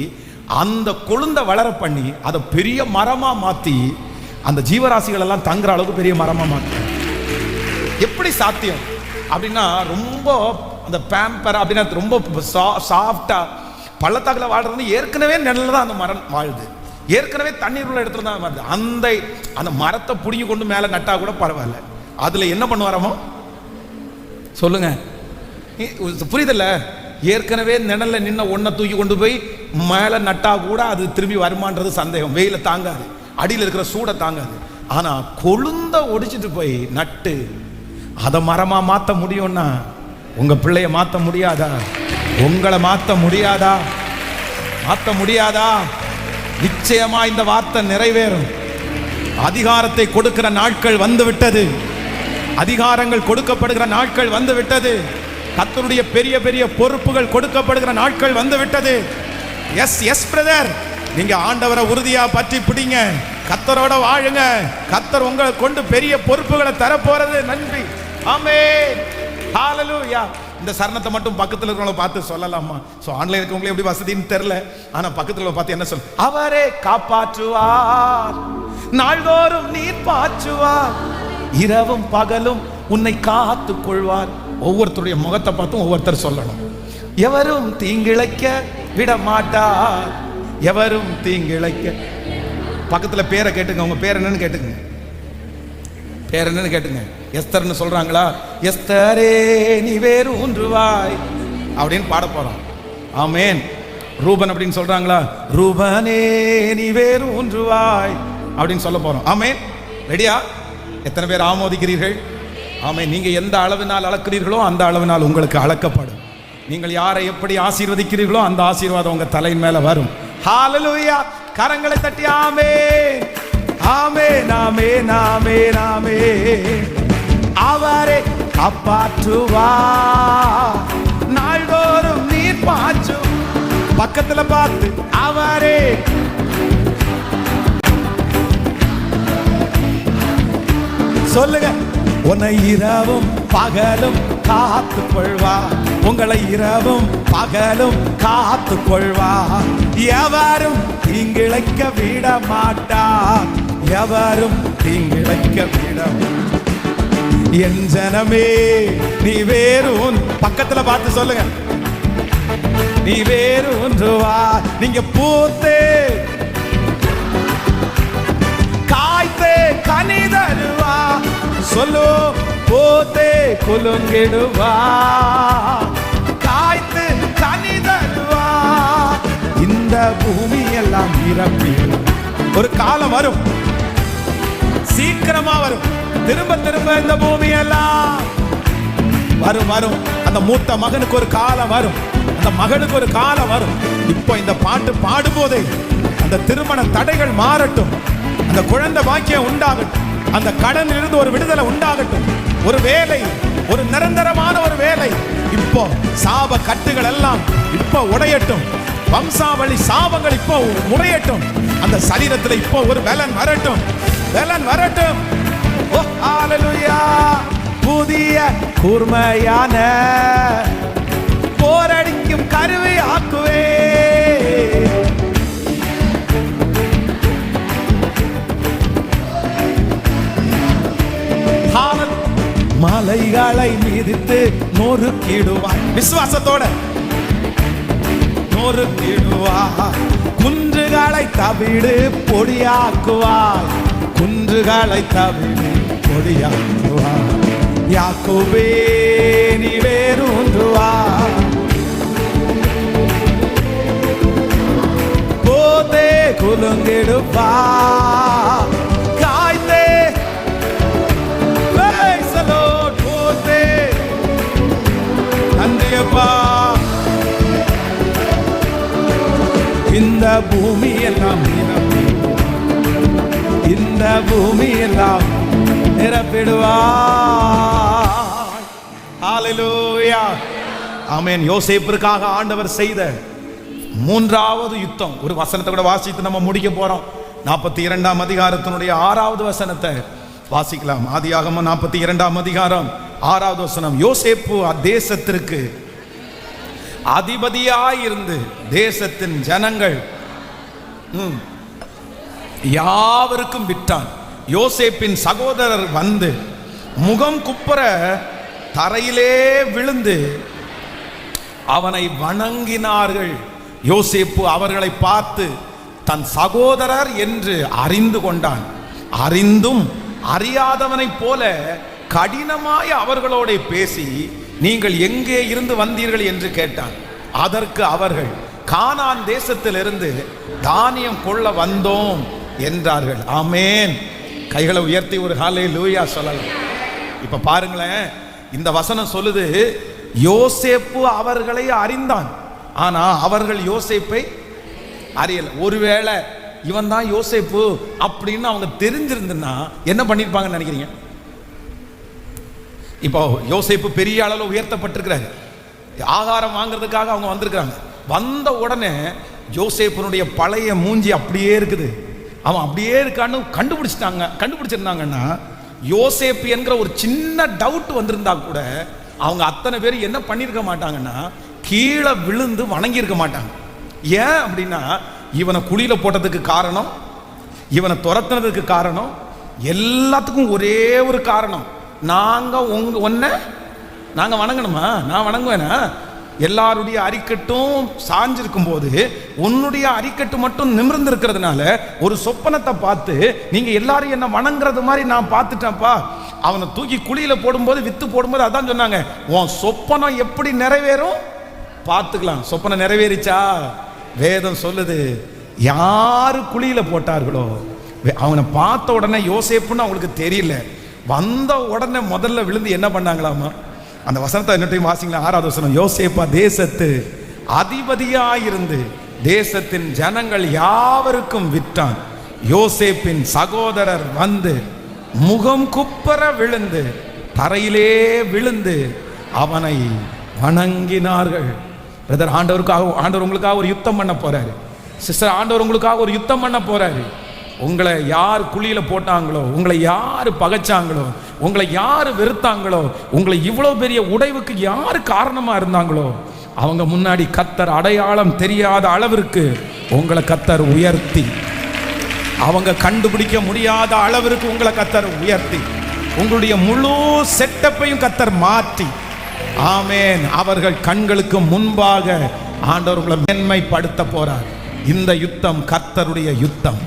அந்த கொழுந்த வளர பண்ணி அதை பெரிய மரமா மாத்தி அந்த ஜீவராசிகள் எல்லாம் தங்குற அளவுக்கு பெரிய மரமா மாத்தி. எப்படி சாத்தியம் அப்படின்னா, ரொம்ப அந்த பேம்பர் அப்படின்னா ரொம்ப சாஃப்டா பள்ளத்தாக்குல வாழ்றது ஏற்கனவே நிழல்ல தான் அந்த மரம் வாழுது, ஏற்கனவே தண்ணீர் உள்ள இடத்துல தான் வருது. அந்த மரத்தை புடிங்கி கொண்டு மேல நட்டா கூட பரவாயில்ல. அதுல என்ன பண்ணுவாராமோ சொல்லுங்க, புரியுதில்ல? ஏற்கனவே நிழல்ல நின்ன ஒன்றை தூக்கி கொண்டு போய் மேல நட்டா கூட அது திரும்பி வருமானது சந்தேகம். வெயில தாங்காது, அடியில் இருக்கிற சூட தாங்காது. ஆனா கொழுந்த ஒடிச்சிட்டு போய் நட்டு அதை மரமா மாத்த முடியும்னா உங்க பிள்ளைய மாத்த முடியாதா? உங்களை மாத்த முடியாதா? மாத்த முடியாதா? நிச்சயமா இந்த வார்த்தை நிறைவேறும். அதிகாரத்தை கொடுக்கிற நாட்கள் வந்து விட்டது. அதிகாரங்கள் கொடுக்கப்படுகிற நாட்கள் வந்து விட்டது. கர்த்தருடைய பெரிய பெரிய பொறுப்புகள் கொடுக்கப்படுகிற நாட்கள் வந்து விட்டது. எஸ் எஸ் பிரதர், நீங்க ஆண்டவரை உறுதியா பற்றி பிடிங்க, கர்த்தரோட வாழுங்க. கர்த்தர் உங்களை கொண்டு பெரிய பொறுப்புகளை தர போறது. நன்றி. ஆமென். ஹalleluya. இந்த சரணத்தை மட்டும் பக்கத்துல இருக்கிறவங்கள பார்த்து சொல்லலாமா? சோ ஆன்லைன் இருக்கவங்களே எப்படி வசதின்னு தெரியல, ஆனா பக்கத்துல பார்த்து என்ன சொல்ல, அவரே காப்பாற்றுவார், நாள்தோறும் நீர் பாய்ச்சுவார், இரவும் பகலும் உன்னை காத்து கொள்வார். ஒவ்வொருத்தருடைய முகத்தை பார்த்தும் ஒவ்வொருத்தர் சொல்லணும். எவரும் தீங்கிழைக்க விட மாட்டார், எவரும் தீங்கிழைக்க. பக்கத்துல பேரை கேட்டுங்க, உங்க பேர் என்னன்னு கேட்டுங்க, பேர் என்னன்னு கேட்டுங்க. எஸ்தர்னு சொல்றாங்களா? எஸ்தரே நீ வேறு ஊன்றுவாய் அப்படின்னு பாட போறோம். ஆமேன். ரூபன் அப்படின்னு சொல்றாங்களா? ரூபனே நீ வேறு ஊன்றுவாய் அப்படின்னு சொல்ல போறோம். ஆமேன். ரெடியா? எத்தனை பேர் ஆமோதிக்கிறீர்கள்? ஆமேன். நீங்க எந்த அளவினால் அளக்கிறீர்களோ அந்த அளவினால் உங்களுக்கு அளக்கப்படும். நீங்கள் யாரை எப்படி ஆசீர்வதிக்கிறீர்களோ அந்த ஆசீர்வாதம் உங்க தலையின் மேல வரும். ஹalleluya. கரங்களை தட்டி ஆமென், ஆமென், ஆமென், ஆமென், ஆமென். அவரே காப்பாற்றுவா, நாள்தோறும் நீர் பாய்ச்சும். பக்கத்துல பார்த்து அவரே சொல்லுங்க. உன்னை இரவும் பகலும் காத்து கொள்வா, உங்களை இரவும் பகலும் காத்து கொள்வா. எவரும் தீங்கிழைக்க விட மாட்டார், எவரும் தீங்கிழைக்க விட. என் ஜனமே நீ வேறு பக்கத்துல பார்த்து சொல்லுங்க. நீ வேறு ஒன்றுவா, நீங்க பூத்தே காய்த்தே கனி தருவா. சொல்லு. பூத்தே குலுங்கிடுவா, காய்த்து கனி தருவா. இந்த பூமி எல்லாம் நிரப்பி ஒரு காலம் வரும், சீக்கிரமா வரும். திரும்ப திரும்ப இந்த பூமி எல்லாம் வரும் வரும். அந்த மூத்த மகனுக்கு ஒரு காலம் வரும், அந்த மகனுக்கு ஒரு காலம் வரும். இப்போ இந்த பாட்டு பாடும்போதே அந்த திருமண தடைகள் மாறட்டும், அந்த குழந்தை பாக்கியம் உண்டாகட்டும், அந்த கடனில் இருந்து ஒரு விடுதலை உண்டாகட்டும். ஒரு வேலை, ஒரு நிரந்தரமான ஒரு வேலை. இப்போ சாப கட்டுகள் எல்லாம் இப்போ உடையட்டும், வம்சாவளி சாபங்கள் இப்போ முறையட்டும். அந்த சரீரத்தில் இப்போ ஒரு பலன் வரட்டும், பலன் வரட்டும். ஓ ஹalleluya. புதிய கூர்மையான போரடிக்கும் கருவி ஆக்குவே. மலைகளை மிதித்து நொறுக்கிடுவாய், விசுவாசத்தோட நொறுக்கிடுவாய். குன்றுகளை தவிடு பொடியாக்குவாய், குன்றுகளை தவிடு பொடியாக்குவாய். யாக்கோபே நீ வேரூன்றுவாய், போதே குலுங்கிடுவா, காய்த்தே போதே. நன்றியப்பா. இந்த பூமி எல்லாம் நிரப்பி, இந்த பூமி எல்லாம் நிரப்பிடுவாய். ஹalleluya. ஆமென். யோசேப்பிற்காக ஆண்டவர் செய்த மூன்றாவது யுத்தம் ஒரு வசனத்தை கூட வாசித்து நம்ம முடிக்க போறோம். 42ஆம் அதிகாரத்தினுடைய 6வது வசனத்தை வாசிக்கலாம். ஆதியாகமம் 42ஆம் அதிகாரம் 6வது வசனம். யோசேப்பு அத்தேசத்திற்கு அதிபதியாயிருந்து தேசத்தின் ஜனங்கள் யாவருக்கும் விட்டான். யோசேப்பின் சகோதரர் வந்து முகம் குப்புற தரையிலே விழுந்து அவனை வணங்கினார்கள். யோசேப்பு அவர்களை பார்த்து தன் சகோதரர் என்று அறிந்து கொண்டான். அறிந்தும் அறியாதவனைப் போல கடினமாய் அவர்களோட பேசி, நீங்கள் எங்கே இருந்து வந்தீர்கள் என்று கேட்டான். அதற்கு அவர்கள் கானான் தேசத்திலிருந்து தானியம் கொள்ள வந்தோம் என்றார்கள். ஆமென். கைகளை உயர்த்தி ஒரு ஹல்லேலூயா சொல்லலாம். இப்ப பாருங்களேன், இந்த வசனம் சொல்லுது யோசேப்பு அவர்களை அறிந்தான், ஆனா அவர்கள் யோசேப்பை அறியல. ஒருவேளை இவன் தான் யோசேப்பு அப்படின்னு அவங்க தெரிஞ்சிருந்தா என்ன பண்ணிருப்பாங்கன்னு நினைக்கிறீங்க? இப்போ யோசேப்பு பெரிய அளவில் உயர்த்தப்பட்டிருக்கிறாரு. ஆகாரம் வாங்குறதுக்காக அவங்க வந்திருக்கிறாங்க. வந்த உடனே யோசேப்பினுடைய பழைய மூஞ்சி அப்படியே இருக்குது. அவன் அப்படியே இருக்கான்னு கண்டுபிடிச்சிருந்தாங்கன்னா யோசேப்பு என்கிற ஒரு சின்ன டவுட் வந்திருந்தா கூட அவங்க அத்தனை பேர் என்ன பண்ணியிருக்க மாட்டாங்கன்னா கீழே விழுந்து வணங்கி இருக்க மாட்டாங்க. ஏன் அப்படின்னா இவனை குழியில போட்டதுக்கு காரணம், இவனை துரத்துனதுக்கு காரணம், எல்லாத்துக்கும் ஒரே ஒரு காரணம். நாங்க வணங்கணுமா? நான் வணங்குவேனா? எல்லாருடைய அரிக்கட்டும் சாஞ்சிருக்கும் போது உன்னுடைய அரிக்கட்டு மட்டும் நிமிர்ந்து இருக்கிறதுனால ஒரு சொப்பனத்தை பார்த்து நீங்க எல்லாரும் என்ன வணங்குறது மாதிரி நான் பார்த்துட்டேன்ப்பா. அவனை தூக்கி குழியில போடும்போது வித்து போடும்போது அதான் சொன்னாங்க, உன் சொப்பனம் எப்படி நிறைவேறும் பார்த்துக்கலாம். சொப்பனம் நிறைவேறிச்சா? வேதம் சொல்லுது, யாரு குழியில போட்டார்களோ அவனை பார்த்த உடனே யோசேப்புன்னு அவங்களுக்கு தெரியல, வந்த உடனே முதல்ல விழுந்து என்ன பண்ணாங்களாமா? அந்த வசனத்தை என்னட்டையும் வாசிங்களா, 6வது வசனம். யோசேப்பா தேசத்து அதிபதியாயிருந்து தேசத்தின் ஜனங்கள் யாவருக்கும் விற்றான். யோசேப்பின் சகோதரர் வந்து முகம் குப்பர விழுந்து தரையிலே விழுந்து அவனை வணங்கினார்கள். பிரதர், ஆண்டவர் உங்களுக்காக ஒரு யுத்தம் பண்ண போறாரு. சிஸ்டர், ஆண்டவர் உங்களுக்காக ஒரு யுத்தம் பண்ண போறாரு. உங்களை யார் குழியில போட்டாங்களோ, உங்களை யார் பகைச்சாங்களோ, உங்களை யார் வெறுத்தாங்களோ, உங்களை இவ்வளவு பெரிய உடைவுக்கு யார் காரணமா இருந்தாங்களோ, அவங்க முன்னாடி கர்த்தர் அடையாளம் தெரியாத அளவிற்கு உங்களை கர்த்தர் உயர்த்தி, அவங்க கண்டுபிடிக்க முடியாத அளவிற்கு உங்களை கர்த்தர் உயர்த்தி, உங்களுடைய முழு செட்டப்பையும் கர்த்தர் மாற்றி, ஆமென், அவர்கள் கண்களுக்கு முன்பாக ஆண்டவர் உங்களை மேன்மைப்படுத்த போறார். இந்த யுத்தம் கர்த்தருடைய யுத்தம்.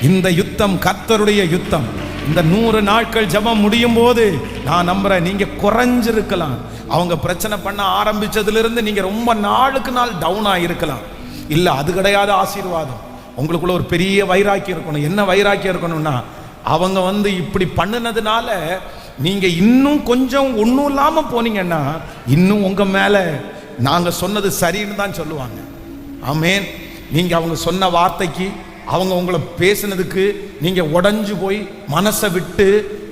இந்த யுத்தம் கர்த்தருடைய யுத்தம். இந்த 100 நாட்கள் ஜெபம் முடியும் போது நான் நம்புறேன், நீங்க குறைஞ்சிருக்கலாம். அவங்க பிரச்சனை பண்ண ஆரம்பிச்சதிலிருந்து நீங்க ரொம்ப நாளுக்கு நாள் டவுன் ஆகிருக்கலாம். இல்லை, அது கிடையாது ஆசீர்வாதம். உங்களுக்குள்ள ஒரு பெரிய வைராக்கியம் இருக்கணும். என்ன வைராக்கியம் இருக்கணும்னா, அவங்க இப்படி பண்ணினதுனால நீங்க இன்னும் கொஞ்சம் ஒன்றும் இல்லாமல் போனீங்கன்னா இன்னும் உங்க மேல நாங்க சொன்னது சரின்னு தான் சொல்லுவாங்க. ஆமேன். நீங்க அவங்க சொன்ன வார்த்தைக்கு, அவங்க உங்களை பேசினதுக்கு நீங்க உடஞ்சு போய் மனசை விட்டு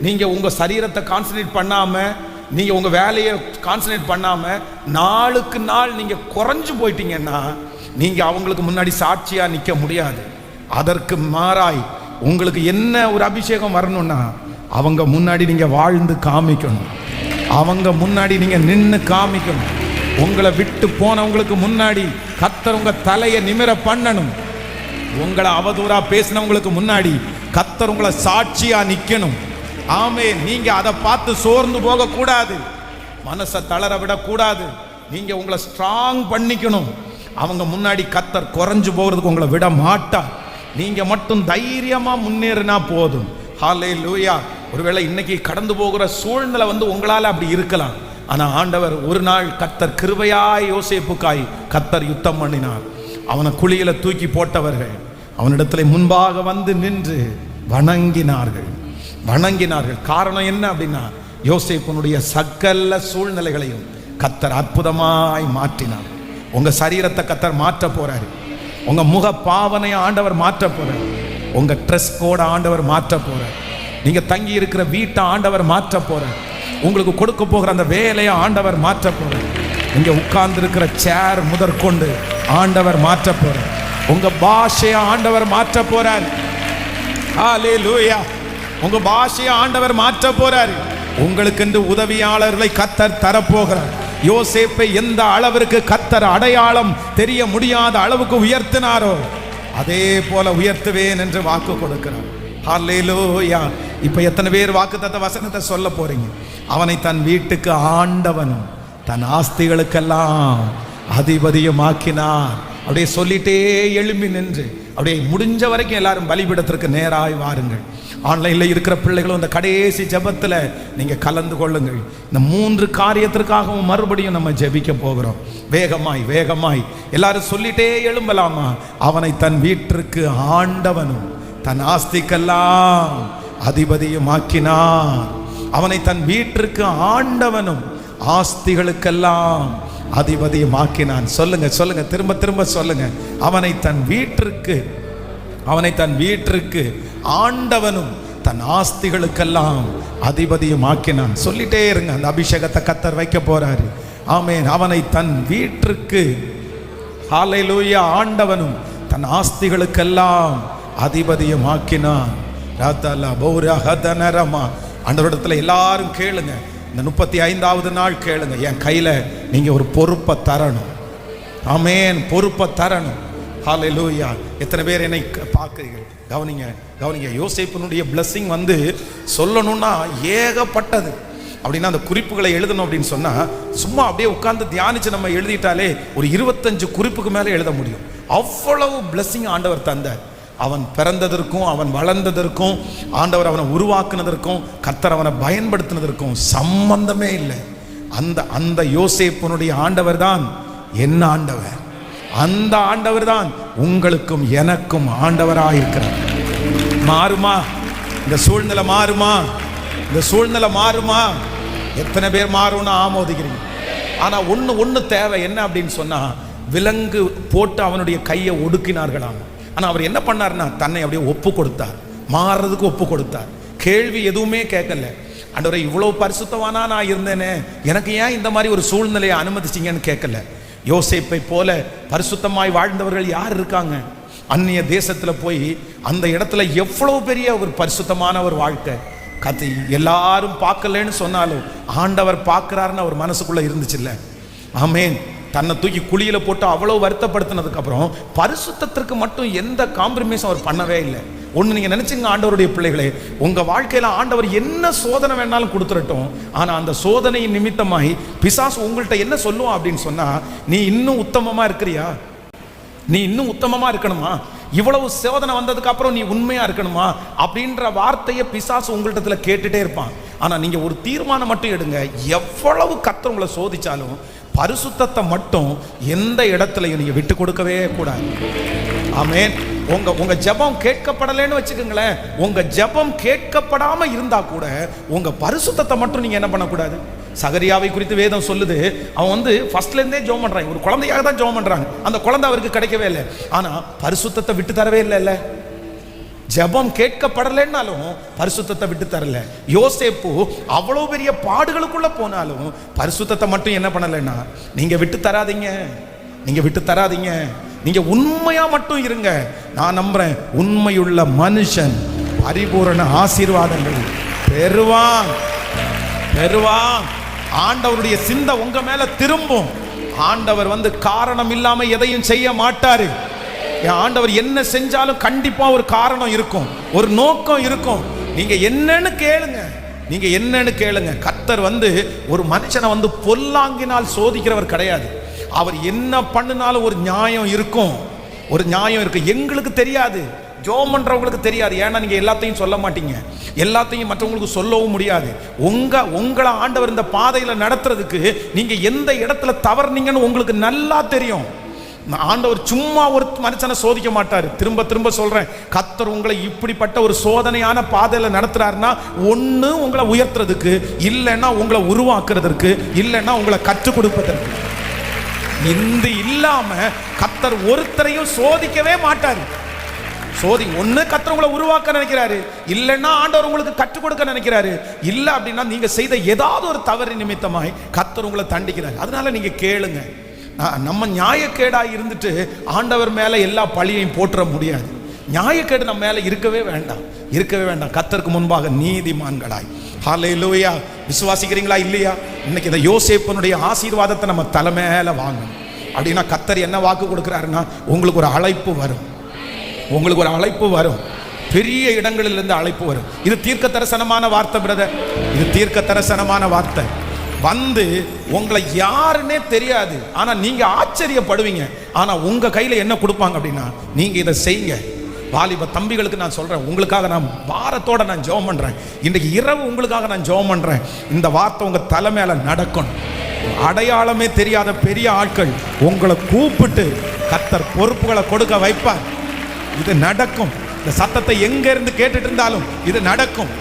நீங்க உங்க சரீரத்தை கான்சன்ட்ரேட் பண்ணாம, நீங்க உங்க வேலையை கான்சன்ட்ரேட் பண்ணாம நாளுக்கு நாள் நீங்க குறைஞ்சு போயிட்டீங்கன்னா நீங்க அவங்களுக்கு முன்னாடி சாட்சியா நிற்க முடியாது. அதற்கு மாறாய் உங்களுக்கு என்ன ஒரு அபிஷேகம் வரணும்னா, அவங்க முன்னாடி நீங்க வாழ்ந்து காமிக்கணும். அவங்க முன்னாடி நீங்க நின்று காமிக்கணும். உங்களை விட்டு போனவங்களுக்கு முன்னாடி கர்த்தர் உங்க தலையை நிமிர பண்ணணும். உங்களை அவதூறா பேசினவங்களுக்கு முன்னாடி கர்த்தர் உங்களை சாட்சியா நிக்கணும். ஆமே, நீங்க அதை பார்த்து சோர்ந்து போக கூடாது, மனசை தளர விடக்கூடாது. நீங்க உங்களை ஸ்ட்ராங் பண்ணிக்கணும். அவங்க முன்னாடி கர்த்தர் குறைஞ்சு போகிறதுக்கு உங்களை விட மாட்டார். நீங்க மட்டும் தைரியமா முன்னேறினா போதும். ஹல்லேலூயா. ஒருவேளை இன்னைக்கு கடந்து போகிற சூழ்நிலை உங்களால அப்படி இருக்கலாம். ஆனா ஆண்டவர் ஒரு நாள் கர்த்தர் கிருபையாய் யோசேப்புக்காய் கர்த்தர் யுத்தம் பண்ணினார். அவனை குழியில தூக்கி போட்டவர்கள் அவனிடத்துல முன்பாக வந்து நின்று வணங்கினார்கள். காரணம் என்ன அப்படின்னா, யோசேப்பினுடைய சகல சூழ்நிலைகளையும் கர்த்தர் அற்புதமாய் மாற்றினார். உங்க சரீரத்தை கர்த்தர் மாற்ற போறாரு. உங்க முக பாவனையை ஆண்டவர் மாற்ற போறாரு. உங்க ட்ரெஸ் கோட ஆண்டவர் மாற்ற போறார். நீங்க தங்கி இருக்கிற வீட்டை ஆண்டவர் மாற்ற போறார். உங்களுக்கு கொடுக்க போகிற அந்த வேலையை ஆண்டவர் மாற்ற போறார். நீங்க உட்கார்ந்து இருக்கிற சேர் முதற்கொண்டு ஆண்டவர் மாற்ற போறார். உங்க பாஷையை ஆண்டவர் மாற்ற போறார். ஹல்லேலூயா. உங்க பாஷையை ஆண்டவர் மாற்ற போறார். உங்களுக்கு உதவியாளர்களை கர்த்தர் தரப்போகிறார். யோசேப்பை எந்த அளவிற்கு கர்த்தர் அடையாளம் தெரிய முடியாத அளவுக்கு உயர்த்தினாரோ அதே போல உயர்த்துவேன் என்று வாக்கு கொடுக்கிறார். ஹல்லேலூயா. இப்ப எத்தனை பேர் வாக்குத்தத்த வசனத்தை சொல்ல போறீங்க? அவனை தன் வீட்டுக்கு ஆண்டவனும் தன் ஆஸ்திகளுக்கெல்லாம் அதிபதியும் ஆக்கினார். அப்படியே சொல்லிட்டே எழும்பி நின்று அப்படியே முடிஞ்ச வரைக்கும் எல்லாரும் பலிபீடத்திற்கு நேராய் வாருங்கள். ஆன்லைனில் இருக்கிற பிள்ளைகளும் இந்த கடைசி ஜெபத்தில் நீங்கள் கலந்து கொள்ளுங்கள். இந்த 3 காரியத்திற்காகவும் மறுபடியும் நம்ம ஜெபிக்க போகிறோம். வேகமாய் எல்லாரும் சொல்லிட்டே எழும்பலாமா? அவனை தன் வீட்டிற்கு ஆண்டவனும் தன் ஆஸ்திக்கெல்லாம் அதிபதியும் ஆக்கினார். அவனை தன் வீட்டிற்கு ஆண்டவனும் ஆஸ்திகளுக்கெல்லாம் அதிபதியும் ஆக்கினான். சொல்லுங்க, திரும்ப சொல்லுங்க. அவனை தன் வீட்டிற்கு ஆண்டவனும் தன் ஆஸ்திகளுக்கெல்லாம் அதிபதியும் ஆக்கினான். சொல்லிட்டே இருங்க. அந்த அபிஷேகத்தை கர்த்தர் வைக்க போறாரு. ஆமென். அவனை தன் வீட்டிற்கு ஹல்லேலூயா ஆண்டவனும் தன் ஆஸ்திகளுக்கெல்லாம் அதிபதியும் ஆக்கினான். ஆண்டவரிடத்துல எல்லாரும் கேளுங்க. இந்த 35வது நாள் கேளுங்க. என் கையில நீங்க ஒரு பொறுப்பை தரணும். ஆமென். பொறுப்பை தரணும். ஹல்லேலூயா. எத்தனை பேர் என்னை பார்க்கிறீர்கள்? கவனிங்க. யோசேப்பினுடைய பிளஸிங் சொல்லணும்னா ஏகப்பட்டது. அப்படின்னா அந்த குறிப்புகளை எழுதணும் அப்படின்னு சொன்னா சும்மா அப்படியே உட்கார்ந்து தியானிச்சு நம்ம எழுதிட்டாலே ஒரு 25 குறிப்புக்கு மேலே எழுத முடியும். அவ்வளவு பிளெஸிங் ஆண்டவர் தந்தார். அவன் பிறந்ததற்கும் அவன் வளர்ந்ததற்கும் ஆண்டவர் அவனை உருவாக்குனதற்கும் கர்த்தர் அவனை பயன்படுத்தினதற்கும் சம்பந்தமே இல்லை. அந்த அந்த யோசேப்புனுடைய ஆண்டவர் தான் என்ன ஆண்டவர். அந்த ஆண்டவர் தான் உங்களுக்கும் எனக்கும் ஆண்டவராக இருக்கிறார். மாறுமா இந்த சூழ்நிலை? மாறுமா இந்த சூழ்நிலை? மாறுமா? எத்தனை பேர் மாறும்னு ஆமோதிக்கிறீங்க? ஆனா ஒண்ணு தேவை. என்ன அப்படின்னு சொன்னா, விலங்கு போட்டு அவனுடைய கையை ஒடுக்கினார்களாம். ஆனா அவர் என்ன பண்ணார்னா தன்னை அப்படியே ஒப்பு கொடுத்தார். மாறுறதுக்கு ஒப்பு கொடுத்தார். கேள்வி எதுவுமே கேட்கல. ஆண்டவரே, இவ்வளவு பரிசுத்தவானா நான் இருந்தேனே, எனக்கு ஏன் இந்த மாதிரி ஒரு சூழ்நிலையை அனுமதிச்சிங்கன்னு கேட்கல. யோசேப்பை போல பரிசுத்தமாய் வாழ்ந்தவர்கள் யார் இருக்காங்க? அந்நிய தேசத்துல போய் அந்த இடத்துல எவ்வளவு பெரிய ஒரு பரிசுத்தமான ஒரு வாழ்க்கை. கத்தி எல்லாரும் பார்க்கலன்னு சொன்னாலும் ஆண்டவர் பார்க்கிறாருன்னு அவர் மனசுக்குள்ள இருந்துச்சு இல்ல? ஆமேன். தன்னை தூக்கி குழியில போட்டு அவ்வளவு வருத்தப்படுத்தினதுக்கு அப்புறம் பரிசுத்தத்திற்கு மட்டும் எந்த காம்ப்ரமைஸும் அவர் பண்ணவே இல்லை. ஒன்று நீங்க நினைச்சுங்க, ஆண்டவருடைய பிள்ளைகளே, உங்க வாழ்க்கையில ஆண்டவர் என்ன சோதனை வேணாலும் கொடுத்துடட்டும், ஆனா அந்த சோதனையின் நிமித்தமாய் பிசாசு உங்கள்கிட்ட என்ன சொல்லுவான் அப்படின்னு சொன்னா, நீ இன்னும் உத்தமமா இருக்கிறியா? நீ இன்னும் உத்தமமா இருக்கணுமா? இவ்வளவு சோதனை வந்ததுக்கு அப்புறம் நீ உண்மையா இருக்கணுமா? அப்படின்ற வார்த்தையை பிசாசு உங்கள்கிட்ட கேட்டுட்டே இருப்பான். ஆனா நீங்க ஒரு தீர்மானம் மட்டும் எடுங்க. எவ்வளவு கர்த்தர் உங்களை சோதிச்சாலும் பரிசுத்தத்தை மட்டும் எந்த இடத்துலையும் நீங்க விட்டு கொடுக்கவே கூடாது. ஆமென். உங்க ஜெபம் கேட்கப்படலைன்னு வச்சுக்கோங்களேன், உங்க ஜெபம் கேட்கப்படாம இருந்தா கூட உங்க பரிசுத்தத்தை மட்டும் நீங்க என்ன பண்ணக்கூடாது. சகரியாவை குறித்து வேதம் சொல்லுது, அவன் ஃபர்ஸ்ட்ல இருந்தே ஜெபம் பண்றான். ஒரு குழந்தையாக தான் ஜெபம் பண்றாங்க. அந்த குழந்தை அவருக்கு கிடைக்கவே இல்லை. ஆனா பரிசுத்தத்தை விட்டு தரவே இல்லைல்ல. ஜெபம் கேட்கப்படலைன்னாலும் பரிசுத்தத்தை விட்டு தரல. யோசேப்பு அவ்வளவு பெரிய பாடுகளுக்குள்ள போனாலும் பரிசுத்தத்தை மட்டும் என்ன பண்ணலைன்னா, நீங்க விட்டு தராதீங்க, நீங்க விட்டு தராதீங்க, நீங்க உண்மையா மட்டும் இருங்க. நான் நம்புறேன், உண்மையுள்ள மனுஷன் பரிபூரண ஆசீர்வாதங்கள் பெறுவான் பெறுவான். ஆண்டவருடைய சிந்தை உங்க மேல திரும்பும். ஆண்டவர் காரணம் இல்லாம எதையும் செய்ய மாட்டாரு. ஆண்டவர் என்ன செஞ்சாலும் கண்டிப்பா ஒரு காரணம் இருக்கும், ஒரு நோக்கம் இருக்கும். நீங்க என்னன்னு கேளுங்க, நீங்க என்னன்னு கேளுங்க. கர்த்தர் ஒரு மனுஷனை பொல்லாங்கினால் சோதிக்கிறவர் கிடையாது. அவர் என்ன பண்ணினாலும் ஒரு நியாயம் இருக்கும், ஒரு நியாயம் இருக்கு. எங்களுக்கு தெரியாது, ஜெபம் பண்றவங்களுக்கு தெரியாது. ஏன்னா நீங்க எல்லாத்தையும் சொல்ல மாட்டீங்க, எல்லாத்தையும் மற்றவங்களுக்கு சொல்லவும் முடியாது. உங்களை ஆண்டவர் இந்த பாதையில நடத்துறதுக்கு நீங்க எந்த இடத்துல தவறுனீங்கன்னு உங்களுக்கு நல்லா தெரியும். ஆண்டவர் சும்மா ஒரு மனுஷனை சோதிக்க மாட்டாரு. திரும்ப திரும்ப சொல்றேன், கர்த்தர் உங்களை இப்படிப்பட்ட ஒரு சோதனையான பாதையில நடத்துறாருன்னா, ஒண்ணு உங்களை உயர்த்துறதுக்கு, இல்லைன்னா உங்களை உருவாக்குறதற்கு, இல்லைன்னா உங்களை கற்றுக் கொடுப்பதற்கு. இந்த இல்லாம கர்த்தர் ஒருத்தரையும் சோதிக்கவே மாட்டாரு. ஒண்ணு கர்த்தர் உங்களை உருவாக்க நினைக்கிறாரு, இல்லைன்னா ஆண்டவர் உங்களுக்கு கற்றுக் கொடுக்க நினைக்கிறாரு. இல்ல அப்படின்னா நீங்க செய்த ஏதாவது ஒரு தவறு நிமித்தமாய் கர்த்தர் உங்களை தண்டிக்கிறாரு. அதனால நீங்க கேளுங்க. நம்ம நியாயக்கேடாய் இருந்துட்டு ஆண்டவர் மேல எல்லா பழியையும் போட்டுற முடியாது. நியாயக்கேடு நம்ம மேல இருக்கவே வேண்டாம், இருக்கவே வேண்டாம். கர்த்தருக்கு முன்பாக நீதிமான்களாய். ஹல்லேலூயா. விசுவாசிக்கிறீங்களா இல்லையா? இன்னைக்கு இந்த யோசேப்பனுடைய ஆசீர்வாதத்தை நம்ம தலை மேல வாங்கணும். அப்படின்னா கர்த்தர் என்ன வாக்கு கொடுக்கிறாருன்னா, உங்களுக்கு ஒரு அழைப்பு வரும், உங்களுக்கு ஒரு அழைப்பு வரும். பெரிய இடங்களிலிருந்து அழைப்பு வரும். இது தீர்க்க தரிசனமான வார்த்தை பிரதர், இது தீர்க்க தரிசனமான வார்த்தை. உங்களை யாருன்னே தெரியாது, ஆனா நீங்க ஆச்சரியப்படுவீங்க. ஆனா உங்க கையில என்ன கொடுப்பாங்க அப்படின்னா, நீங்க இதை செய்யுங்க. வாலிப தம்பிகளுக்கு நான் சொல்றேன், உங்களுக்காக நான் பாரத்தோட நான் ஜெபம் பண்றேன். இன்றைக்கு இரவு உங்களுக்காக நான் ஜெபம் பண்றேன். இந்த வார்த்தை உங்க தலை மேல நடக்கணும். அடையாளமே தெரியாத பெரிய ஆட்கள் உங்களை கூப்பிட்டு கர்த்தர் பொறுப்புகளை கொடுக்க வைப்பார். இது நடக்கும். இந்த சத்தத்தை எங்க இருந்து கேட்டுட்டு இருந்தாலும் இது நடக்கும்.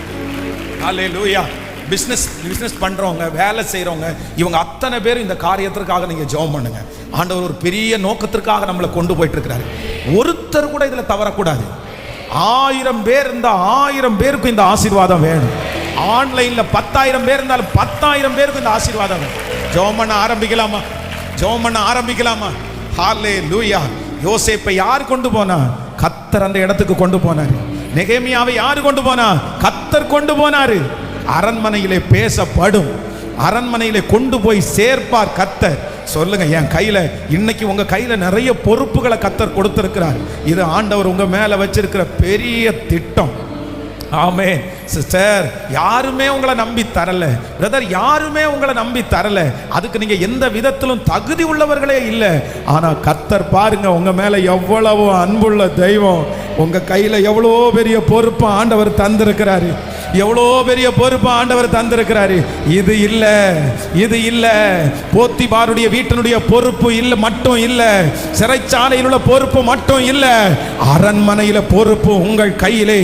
ஹல்லேலூயா. பிஸ்னஸ் பண்றவங்க, வேலை செய்யறவங்க, இவங்க அத்தனை பேரும் இந்த காரியத்திற்காக நீங்க ஜெபம் பண்ணுங்க. ஆண்டவர் ஒரு பெரிய நோக்கத்திற்காக நம்மளை கொண்டு போயிட்டு இருக்கிறாரு. ஒருத்தர் கூட இதுல தவறக்கூடாது. 1000 பேர் இருந்தா 1000 பேருக்கு இந்த ஆசீர்வாதம் வேணும். ஆன்லைன்ல 10,000 பேர் இருந்தாலும் 10,000 பேருக்கு இந்த ஆசீர்வாதம் வேணும். ஜெபம் பண்ண ஆரம்பிக்கலாமா? ஜெபம் பண்ண ஆரம்பிக்கலாமா? ஹல்லேலூயா. யோசேப்பை யார் கொண்டு போனா? கர்த்தர் அந்த இடத்துக்கு கொண்டு போனாரு. நெகேமியாவை யார் கொண்டு போனா? கர்த்தர் கொண்டு போனாரு. அரண்மனையிலே பேசப்படும், அரண்மனையிலே கொண்டு போய் சேர்ப்பார் கர்த்தர். சொல்லுங்க, என் கையில இன்னைக்கு உங்க கையில நிறைய பொறுப்புகளை கர்த்தர் கொடுத்திருக்கிறார். இது ஆண்டவர் உங்க மேல வச்சிருக்கிற பெரிய திட்டம். ஆமென். சிஸ்டர், யாருமே உங்களை நம்பி தரல. பிரதர், யாருமே உங்களை நம்பி தரல. அதுக்கு நீங்க எந்த விதத்திலும் தகுதி உள்ளவர்களே இல்லை. ஆனா கர்த்தர் பாருங்க, உங்க மேல எவ்வளவு அன்புள்ள தெய்வம். உங்க கையில எவ்வளோ பெரிய பொறுப்பு ஆண்டவர் தந்திருக்கிறாரு. எவ்வளோ பெரிய பொறுப்பு ஆண்டவர் தந்திருக்கிறாரு. இது இல்ல, இது இல்ல. போத்திபாருடைய வீட்டினுடைய பொறுப்பு இல்ல மட்டும் இல்ல, சிறைச்சாலையில் உள்ள பொறுப்பு மட்டும் இல்ல, அரண்மனையில பொறுப்பு உங்கள் கையிலே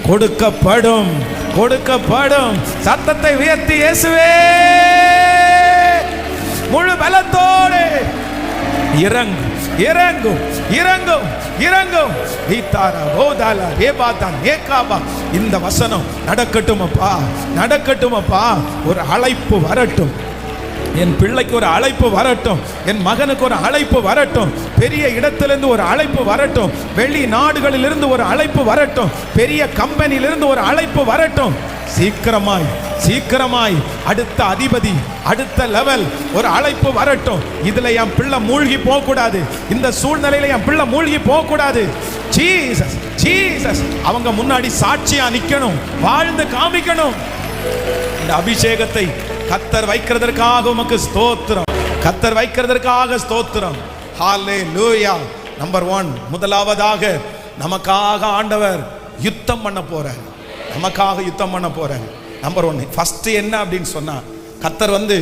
கொடுக்கப்படும், கொடுக்கப்படும். சத்தத்தை உயர்த்தி இயேசுவே முழு பலத்தோடு இறங்கும், இறங்கும், இறங்கும், இறங்கும். இந்த வசனம் நடக்கட்டும் அப்பா, நடக்கட்டும் அப்பா. ஒரு அழைப்பு வரட்டும், என் பிள்ளைக்கு ஒரு அழைப்பு வரட்டும், என் மகனுக்கு ஒரு அழைப்பு வரட்டும், பெரிய இடத்திலிருந்து ஒரு அழைப்பு வரட்டும், வெளி நாடுகளிலிருந்து ஒரு அழைப்பு வரட்டும், பெரிய கம்பெனியிலிருந்து ஒரு அழைப்பு வரட்டும். சீக்கிரமாய், சீக்கிரமாய் அடுத்த அதிபதி, அடுத்த லெவல் ஒரு அழைப்பு வரட்டும். இதுல என் பிள்ளை மூழ்கி போக கூடாது, இந்த சூழ்நிலையில என் பிள்ளை மூழ்கி போக கூடாது. ஜீசஸ், ஜீசஸ் அவங்க முன்னாடி சாட்சியா நிக்கணும், வாழ்ந்து காமிக்கணும். இந்த அபிஷேகத்தை கர்த்தர் வைக்கிறதற்காக உமக்கு ஸ்தோத்திரம், கர்த்தர் வைக்கிறதற்காக ஸ்தோத்திரம். ஹல்லேலூயா. நம்பர் 1, முதலாவதாக நமக்காக ஆண்டவர் யுத்தம் பண்ண போறார், நமக்காக யுத்தம் பண்ண போறார். நம்பர் 1 ஃபர்ஸ்ட் என்ன அப்படின்னு சொன்னா, கர்த்தர் வந்து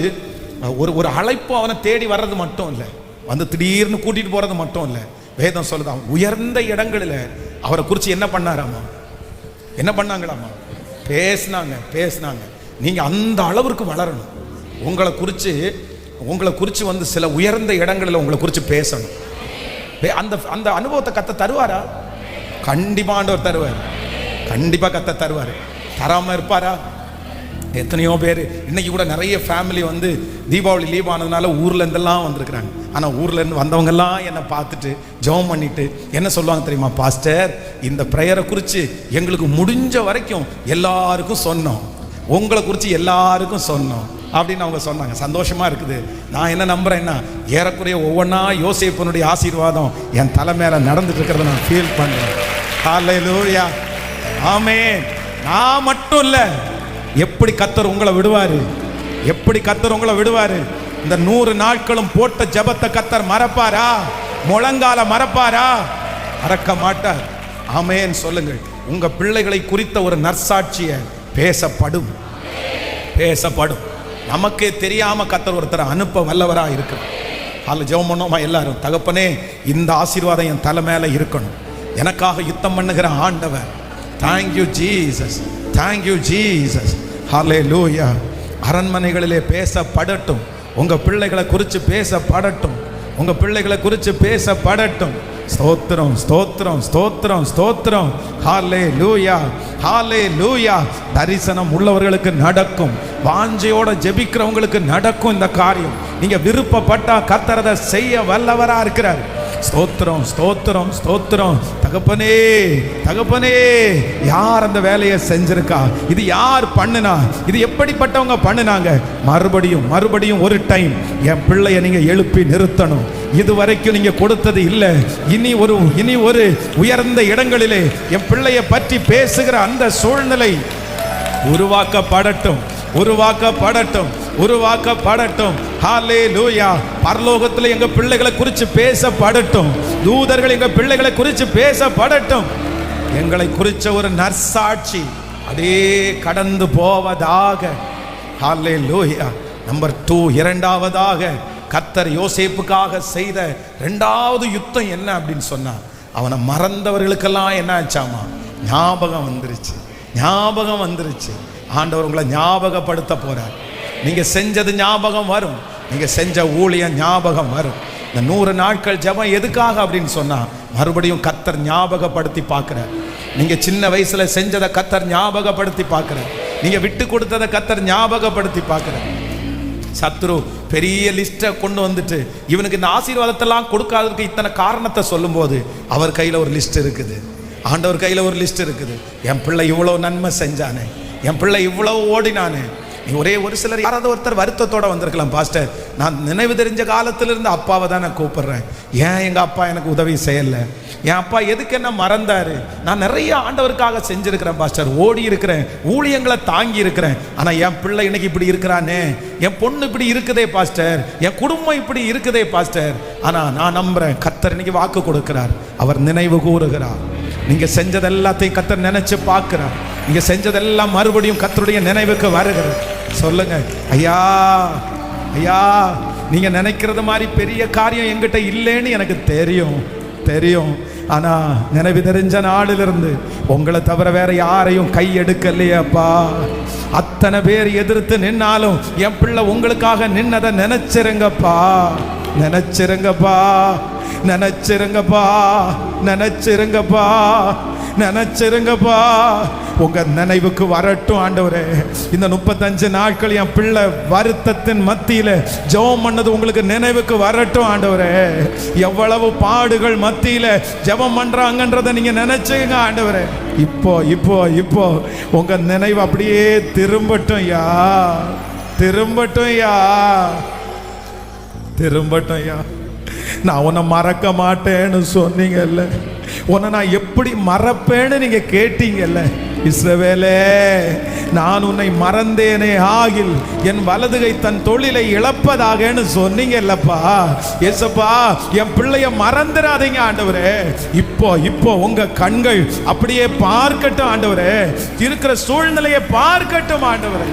ஒரு அழைப்பு அவனை தேடி வர்றது மட்டும் இல்லை, வந்து திடீர்னு கூட்டிட்டு போறது மட்டும் இல்லை. வேதம் சொல்லுதான், உயர்ந்த இடங்களில் அவரை குறித்து என்ன பண்ணாராமா, என்ன பண்ணாங்களாமா, பேசினாங்க, பேசினாங்க. நீங்க அந்த அளவிற்கு வளரணும். உங்களை குறித்து வந்து சில உயர்ந்த இடங்களில் உங்களை குறித்து பேசணும். அந்த அந்த அனுபவத்தை கர்த்தர் தருவாரா? கண்டிப்பா ஆண்டவர் தருவார், கண்டிப்பா கர்த்தர் தருவார். தராம இருப்பாரா? எத்தனையோ பேர் இன்னைக்கு கூட நிறைய ஃபேமிலி வந்து தீபாவளி லீவ் ஆனதுனால ஊர்ல இருந்தெல்லாம் வந்திருக்கிறாங்க. ஆனால் ஊர்ல இருந்து வந்தவங்கெல்லாம் என்னை பார்த்துட்டு ஜெபம் பண்ணிட்டு என்ன சொல்லுவாங்க தெரியுமா, பாஸ்டர் இந்த ப்ரேயரை குறித்து எங்களுக்கு முடிஞ்ச வரைக்கும் எல்லாருக்கும் சொன்னோம், உங்களை குறித்து எல்லாருக்கும் சொன்னோம் அப்படின்னு அவங்க சொன்னாங்க. சந்தோஷமா இருக்குது. நான் என்ன நம்புறேன்னா, ஏறக்குறைய ஒவ்வொன்றா யோசேப்பினுடைய ஆசீர்வாதம் என் தலை மேல நடந்துட்டு இருக்கிறத நான் ஃபீல் பண்றேன். ஹல்லேலூயா, ஆமென். நான் மட்டும் இல்ல, எப்படி கர்த்தர் உங்களை விடுவாரு, எப்படி கர்த்தர் உங்களை விடுவாரு. இந்த 100 நாட்களும் போட்ட ஜெபத்தை கர்த்தர் மறப்பாரா? முழங்கால மறப்பாரா? மறக்க மாட்டார். ஆமென் சொல்லுங்கள். உங்க பிள்ளைகளை குறித்த ஒரு நற்சாட்சிய பேசப்படும், பேசப்படும். நமக்கே தெரியாம கர்த்தர் ஒருத்தர் அனுப்ப வல்லவரா இருக்கிறார். அதில் ஜெபம் பண்ணோமா எல்லாரும், தகப்பனே இந்த ஆசீர்வாதம் என் தலை மேல இருக்கணும், எனக்காக யுத்தம் பண்ணுகிற ஆண்டவர். Thank you Jesus, thank you Jesus. Hallelujah. அரண்மனைகளிலே பேசப்படட்டும், உங்க பிள்ளைகளை குறித்து பேசப்படட்டும், உங்க பிள்ளைகளை குறித்து பேசப்படட்டும். ஸ்தோத்திரம், ஸ்தோத்திரம், ஸ்தோத்திரம், ஸ்தோத்திரம். ஹல்லேலூயா, ஹல்லேலூயா. தரிசனம் உள்ளவர்களுக்கு நடக்கும், வாஞ்சையோட ஜெபிக்கிறவங்களுக்கு நடக்கும் இந்த காரியம். நீங்க விருப்பப்பட்டா கர்த்தர் அதை செய்ய வல்லவரா இருக்கிறார். ஸ்தோத்திரம், ஸ்தோத்திரம், ஸ்தோத்திரம். தகப்பனே, தகப்பனே, யார் அந்த வேலையை செஞ்சிருக்கா? இது யார் பண்ணுனா? இது எப்படிப்பட்டவங்க பண்ணுனாங்க? மறுபடியும் மறுபடியும் ஒரு டைம் என் பிள்ளைய நீங்க எழுப்பி நிறுத்தணும். இதுவரைக்கும் நீங்க கொடுத்தது இல்லை, இனி ஒரு உயர்ந்த இடங்களிலே என் பிள்ளைய பற்றி பேசுகிற அந்த சூழ்நிலை உருவாக்கப்படட்டும், உருவாக்கப்படட்டும், உருவாக்கப்படட்டும். ஹல்லேலூயா. பரலோகத்தில் எங்க பிள்ளைகளை குறித்து பேசப்படட்டும், தூதர்கள் எங்க பிள்ளைகளை குறித்து பேசப்படட்டும். எங்களை குறித்த ஒரு நற்சாட்சி அப்படியே கடந்து போவதாக. ஹல்லேலூயா. நம்பர் 2, இரண்டாவதாக கர்த்தர் யோசேப்புக்காக செய்த 2வது யுத்தம் என்ன அப்படின்னு சொன்னா, அவனை மறந்தவர்களுக்கெல்லாம் என்ன ஆச்சாமா, ஞாபகம் வந்துருச்சு, ஞாபகம் வந்துருச்சு. ஆண்டவர் உங்களை ஞாபகப்படுத்த போறார். நீங்க செஞ்சது ஞாபகம் வரும், நீங்க செஞ்ச ஊழியம் ஞாபகம் வரும். இந்த 100 நாட்கள் ஜெபம் எதுக்காக அப்படின்னு சொன்னா, மறுபடியும் கர்த்தர் ஞாபகப்படுத்தி பார்க்கிறார். நீங்க சின்ன வயசுல செஞ்சதை கர்த்தர் ஞாபகப்படுத்தி பார்க்கிறார், நீங்க விட்டு கொடுத்ததை கர்த்தர் ஞாபகப்படுத்தி பார்க்கிறார். சத்ரு பெரிய லிஸ்ட்டை கொண்டு வந்துட்டு இவனுக்கு இந்த ஆசீர்வாதத்தெல்லாம் கொடுக்காததுக்கு இத்தனை காரணத்தை சொல்லும் போது, அவர் கையில ஒரு லிஸ்ட் இருக்குது, ஆண்டவர் கையில ஒரு லிஸ்ட் இருக்குது. என் பிள்ளை இவ்வளவு நன்மை செஞ்சானே, என் பிள்ளை இவ்வளவு ஓடினானே. நீ ஒரு சிலர் யாராவது ஒருத்தர் வருத்தத்தோட வந்திருக்கலாம், பாஸ்டர் நான் நினைவு தெரிஞ்ச காலத்திலிருந்து அப்பாவை தான் நான் கூப்பிடுறேன், ஏன் எங்க அப்பா எனக்கு உதவி செய்யலை, என் அப்பா எதுக்கு என்ன மறந்தாரு? நான் நிறைய ஆண்டவருக்காக செஞ்சிருக்கிறேன் பாஸ்டர், ஓடி இருக்கிறேன், ஊழியங்களை தாங்கி இருக்கிறேன். ஆனா என் பிள்ளை இன்னைக்கு இப்படி இருக்கிறானே, என் பொண்ணு இப்படி இருக்குதே பாஸ்டர், என் குடும்பம் இப்படி இருக்குதே பாஸ்டர். ஆனா நான் நம்புறேன், கர்த்தர் இன்னைக்கு வாக்கு கொடுக்கிறார், அவர் நினைவு கூறுகிறார். நீங்க செஞ்சது எல்லாத்தையும் கர்த்தர் நினைச்சு பார்க்கிறார். நீங்க செஞ்சதெல்லாம் மறுபடியும் கர்த்தருடைய நினைவுக்கு வருகிறது. சொல்லுங்க, ஐயா ஐயா, நீங்க நினைக்கிறது மாதிரி பெரிய காரியம் என்கிட்ட இல்லைன்னு எனக்கு தெரியும். ஆனா நினைவு தெரிஞ்ச நாளிலிருந்து உங்களை தவிர வேற யாரையும் கை எடுக்கலையப்பா. அத்தனை பேர் எதிர்த்து நின்னாலும் என் பிள்ளை உங்களுக்காக நின்னதை நினைச்சிருங்கப்பா, நினைச்சிருங்கப்பா, நினைச்சிருங்கப்பா, நினைச்சிருங்கப்பா, நினைச்சிருங்கப்பா. உங்க நினைவுக்கு வரட்டும் ஆண்டவரே. இந்த 35 நாட்கள் என் பிள்ளை வருத்தத்தின் மத்தியில ஜெபம் பண்ணது உங்களுக்கு நினைவுக்கு வரட்டும் ஆண்டவரே. எவ்வளவு பாடுகள் மத்தியில ஜெபம் பண்றாங்கன்றதை நீங்க நினைச்சுங்க ஆண்டவரே. இப்போ இப்போ இப்போ உங்க நினைவு அப்படியே திரும்பட்டும் யா, திரும்பட்டும் யா, திரும்பட்டும் யா. நான் உன்னை மறக்க மாட்டேன்னு சொன்னீங்கல்ல, உன்னை நான் எப்படி மறப்பேன்னு நீங்க கேட்டீங்கல்ல. இஸ்ரவேலே, நான் உன்னை மறந்தேனே ஆகில் என் வலதுகை தன் தொழிலை இழப்பதாகன்னு சொன்னீங்கல்லப்பா. ஏசப்பா, என் பிள்ளைய மறந்துடாதீங்க ஆண்டவரே. இப்போ இப்போ உங்க கண்கள் அப்படியே பார்க்கட்டும் ஆண்டவரே, இருக்கிற சூழ்நிலையை பார்க்கட்டும் ஆண்டவரே.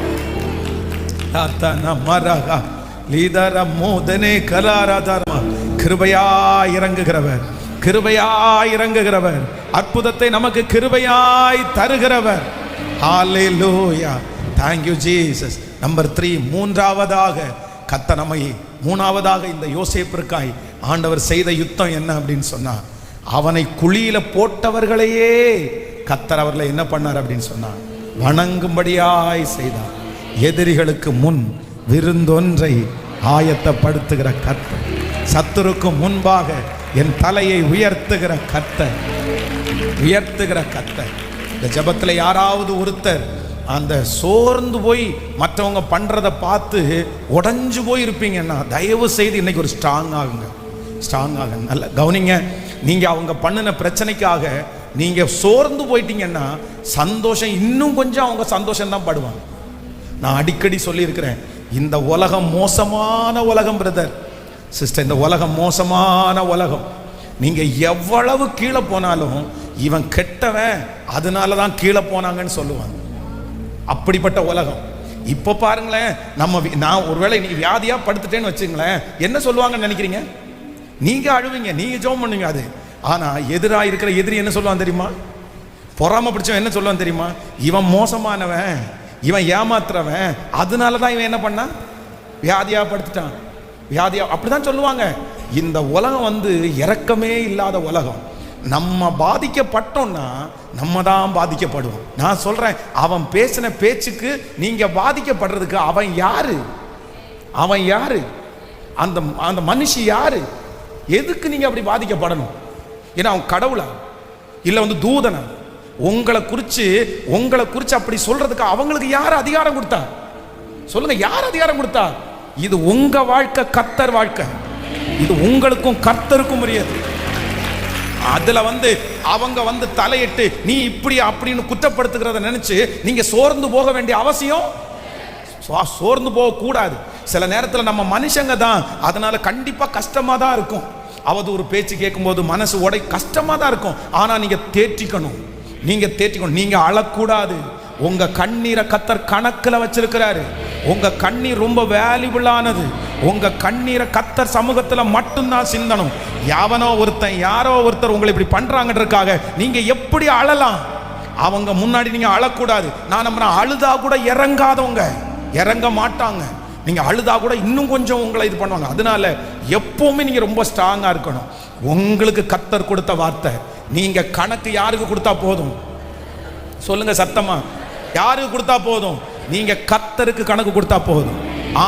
கிருபையாய் இறங்குகிறவர், கிருபையாய் இறங்குகிறவர், அற்புதத்தை நமக்கு கிருபையாய் தருகிறவர். ஹல்லேலூயா, thank you Jesus. நம்பர் 3, மூன்றாவதாக கர்த்தர் நம்மை, மூணாவதாக இந்த யோசேப்பிற்காய் ஆண்டவர் செய்த யுத்தம் என்ன அப்படின்னு சொன்னா, அவனை குழியில போட்டவர்களையே கர்த்தர் அவர்களை என்ன பண்ணார் அப்படின்னு சொன்னா, வணங்கும்படியாய் செய்தார். எதிரிகளுக்கு முன் விருந்தொன்றை ஆயத்தப்படுத்துகிற கர்த்தர், சத்துருக்கு முன்பாக என் தலையை உயர்த்துகிற கர்த்தர், உயர்த்துகிற கர்த்தர். இந்த ஜெபத்தில் யாராவது ஒருத்தர் அந்த சோர்ந்து போய் மற்றவங்க பண்றதை பார்த்து உடஞ்சு போய் இருப்பீங்கன்னா, தயவு செய்து இன்னைக்கு ஒரு ஸ்ட்ராங் ஆகுங்க, ஸ்ட்ராங் ஆகுங்க. நல்ல கவனிங்க, நீங்க அவங்க பண்ணின பிரச்சனைக்காக நீங்க சோர்ந்து போயிட்டீங்கன்னா சந்தோஷம் இன்னும் கொஞ்சம் அவங்க சந்தோஷம் தான் படுவாங்க. நான் அடிக்கடி சொல்லியிருக்கிறேன், இந்த உலகம் மோசமான உலகம் பிரதர் சிஸ்டர், இந்த உலகம் மோசமான உலகம். நீங்க எவ்வளவு கீழே போனாலும் இவன் கெட்டவன் அதனால தான் கீழே போனாங்கன்னு சொல்லுவாங்க. அப்படிப்பட்ட உலகம். இப்ப பாருங்களேன், நான் ஒருவேளை நீங்க வியாதியா படுத்துட்டேன்னு வச்சுங்களேன், என்ன சொல்லுவாங்கன்னு நினைக்கிறீங்க? நீங்க அழுவீங்க, நீங்க ஜெபம் பண்ணுவீங்க. அது ஆனா எதிராக இருக்கிற எதிரி என்ன சொல்லுவான் தெரியுமா? பொறாம பிடிச்சவன் என்ன சொல்லுவான் தெரியுமா? இவன் மோசமானவன், இவன் ஏமாத்துறவன், அதனால தான் இவன் என்ன பண்ணான், வியாதியா படுத்துட்டான், வியாதியா, அப்படிதான் சொல்லுவாங்க. இந்த உலகம் இரக்கமே இல்லாத உலகம். நம்ம பாதிக்கப்பட்டோம்னா நம்ம தான் பாதிக்கப்படுவோம். நான் சொல்றேன், அவன் பேசின பேச்சுக்கு நீங்க பாதிக்கப்படுறதுக்கு அவன் யாரு? அவன் யாரு? அந்த அந்த மனுஷி யாரு? எதுக்கு நீங்க அப்படி பாதிக்கப்படணும்? ஏன்னா அவன் கடவுளா இல்ல தூதனா? உங்களை குறிச்சு அப்படி சொல்றதுக்கு அவங்களுக்கு யார் அதிகாரம் கொடுத்தா? சொல்லுங்க, யார் அதிகாரம் கொடுத்தா? இது உங்க வாழ்க்கை, கர்த்தர் வாழ்க்கை. இது உங்களுக்கும் கர்த்தருக்கும் உரியது. அதுல அவங்க தலையிட்டு நீ இப்படி அப்படின்னு குற்றப்படுத்துகிறத நினைச்சு நீங்க சோர்ந்து போக வேண்டிய அவசியம், சோர்ந்து போக கூடாது. சில நேரத்தில் நம்ம மனுஷங்க தான், அதனால கண்டிப்பா கஷ்டமா தான் இருக்கும். அவதூறு பேச்சு கேட்கும்போது மனசு உடை கஷ்டமா தான் இருக்கும். ஆனா நீங்க தேற்றிக்கணும், நீங்க அழக்கூடாது. உங்க கண்ணீரை கர்த்தர் கணக்குல வச்சிருக்கிறாரு. உங்க கண்ணீர் ரொம்ப வேல்யூபிளானது. உங்க கண்ணீரை கர்த்தர் சமூகத்துல மட்டும்தான் சிந்தணும். யாரோ ஒருத்தர் உங்களை இப்படி பண்றாங்கன்றதுக்காக நீங்க எப்படி அழலாம்? அவங்க முன்னாடி நீங்க அழக்கூடாது. நான் நம்புறேன், அழுதா கூட இறங்க மாட்டாங்க. நீங்க அழுதா கூட இன்னும் கொஞ்சம் உங்களை இது பண்ணுவாங்க. அதனால எப்பவுமே நீங்க ரொம்ப ஸ்ட்ராங்கா இருக்கணும். உங்களுக்கு கர்த்தர் கொடுத்த வார்த்தை, நீங்க கணக்கு யாருக்கு கொடுத்தா போதும்? சொல்லுங்க சத்தமா, யாருக்கு கொடுத்தா போதும்? நீங்க கர்த்தருக்கு கணக்கு கொடுத்தா போதும்,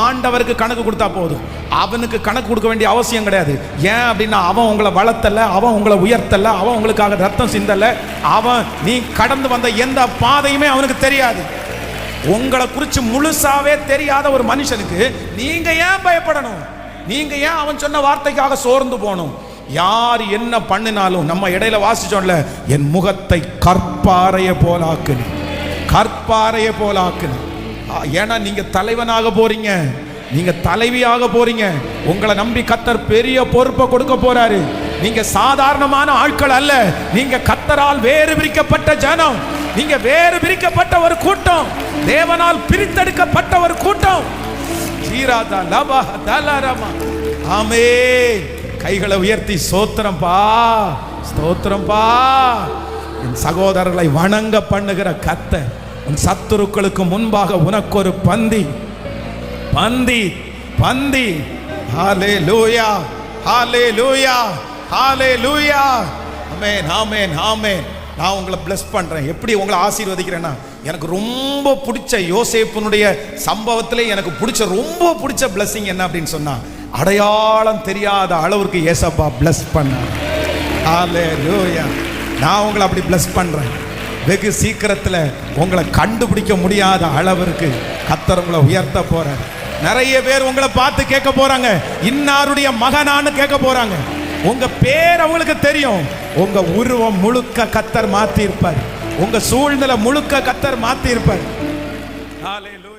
ஆண்டவருக்கு கணக்கு கொடுத்தா போதும். அவனுக்கு கணக்கு கொடுக்க வேண்டிய அவசியம் கிடையாது. ஏன் அப்படின்னா, அவன் உங்களை வளர்த்தல, அவன் உங்களை உயர்த்தல, அவன் உங்களுக்காக ரத்தம் சிந்தல, நீ கடந்து வந்த எந்த பாதையுமே அவனுக்கு தெரியாது. உங்களை குறித்து முழுசாவே தெரியாத ஒரு மனுஷனுக்கு நீங்க ஏன் பயப்படணும்? நீங்க ஏன் அவன் சொன்ன வார்த்தைக்காக சோர்ந்து போகணும்? யார் என்ன பண்ணினாலும் நம்ம இடையில வாசிச்சோம்ல, என் முகத்தை கற்பாறைய போலாக்குன, கற்பாறைய போலாக்குன. ஏன்னா நீங்க தலைவனாக போறீங்க, நீங்க தலைவியாக போறீங்க. உங்களை நம்பி கர்த்தர் பெரிய பொறுப்பை கொடுக்க போறாரு. நீங்க சாதாரணமான ஆட்கள் அல்ல, நீங்க கர்த்தரால் வேறு பிரிக்கப்பட்ட ஜனம், நீங்க வேறு பிரிக்கப்பட்ட ஒரு கூட்டம், தேவனால் பிரித்தெடுக்கப்பட்ட ஒரு கூட்டம். ஜீராதா லபா தலரமா. ஆமென். கைகளை உயர்த்தி ஸ்தோத்திரம் பா, ஸ்தோத்திரம் பா. என் சகோதரர்களை வணங்க பண்ணுகிற கர்த்தர், உன் சத்துருக்களுக்கு முன்பாக உனக்கு ஒரு பந்தி, பந்தி, பந்தி. ஹalleluya, ஹalleluya, ஹalleluya. ஆமென், ஆமென், ஆமென். நான் உங்களை bless பண்றேன். எப்படி உங்களை ஆசீர்வதிக்கிறேன்னா, எனக்கு ரொம்ப பிடிச்ச யோசேப்புனுடைய சம்பவத்திலே எனக்கு பிடிச்ச ரொம்ப பிடிச்ச blessing என்ன அப்படின்னு சொன்னா, அடையாளம் தெரியாத அளவுக்கு ஏசப்பா bless பண்ணார். ஹalleluya. நான் உங்களை அப்படி bless பண்றேன். வெகு சீக்கிரத்தில் உங்களை கண்டுபிடிக்க முடியாத அளவிற்கு கர்த்தர் உங்களை உயர்த்த போறார். நிறைய பேர் உங்களை பார்த்து கேட்க போறாங்க, இன்னாருடைய மகனான்னு கேட்க போறாங்க. உங்க பேர் அவங்களுக்கு தெரியும், உங்க உருவம் முழுக்க கர்த்தர் மாத்தி இருப்பார், உங்க சூழ்நிலை முழுக்க கர்த்தர் மாத்தி இருப்பார். ஹalleluya.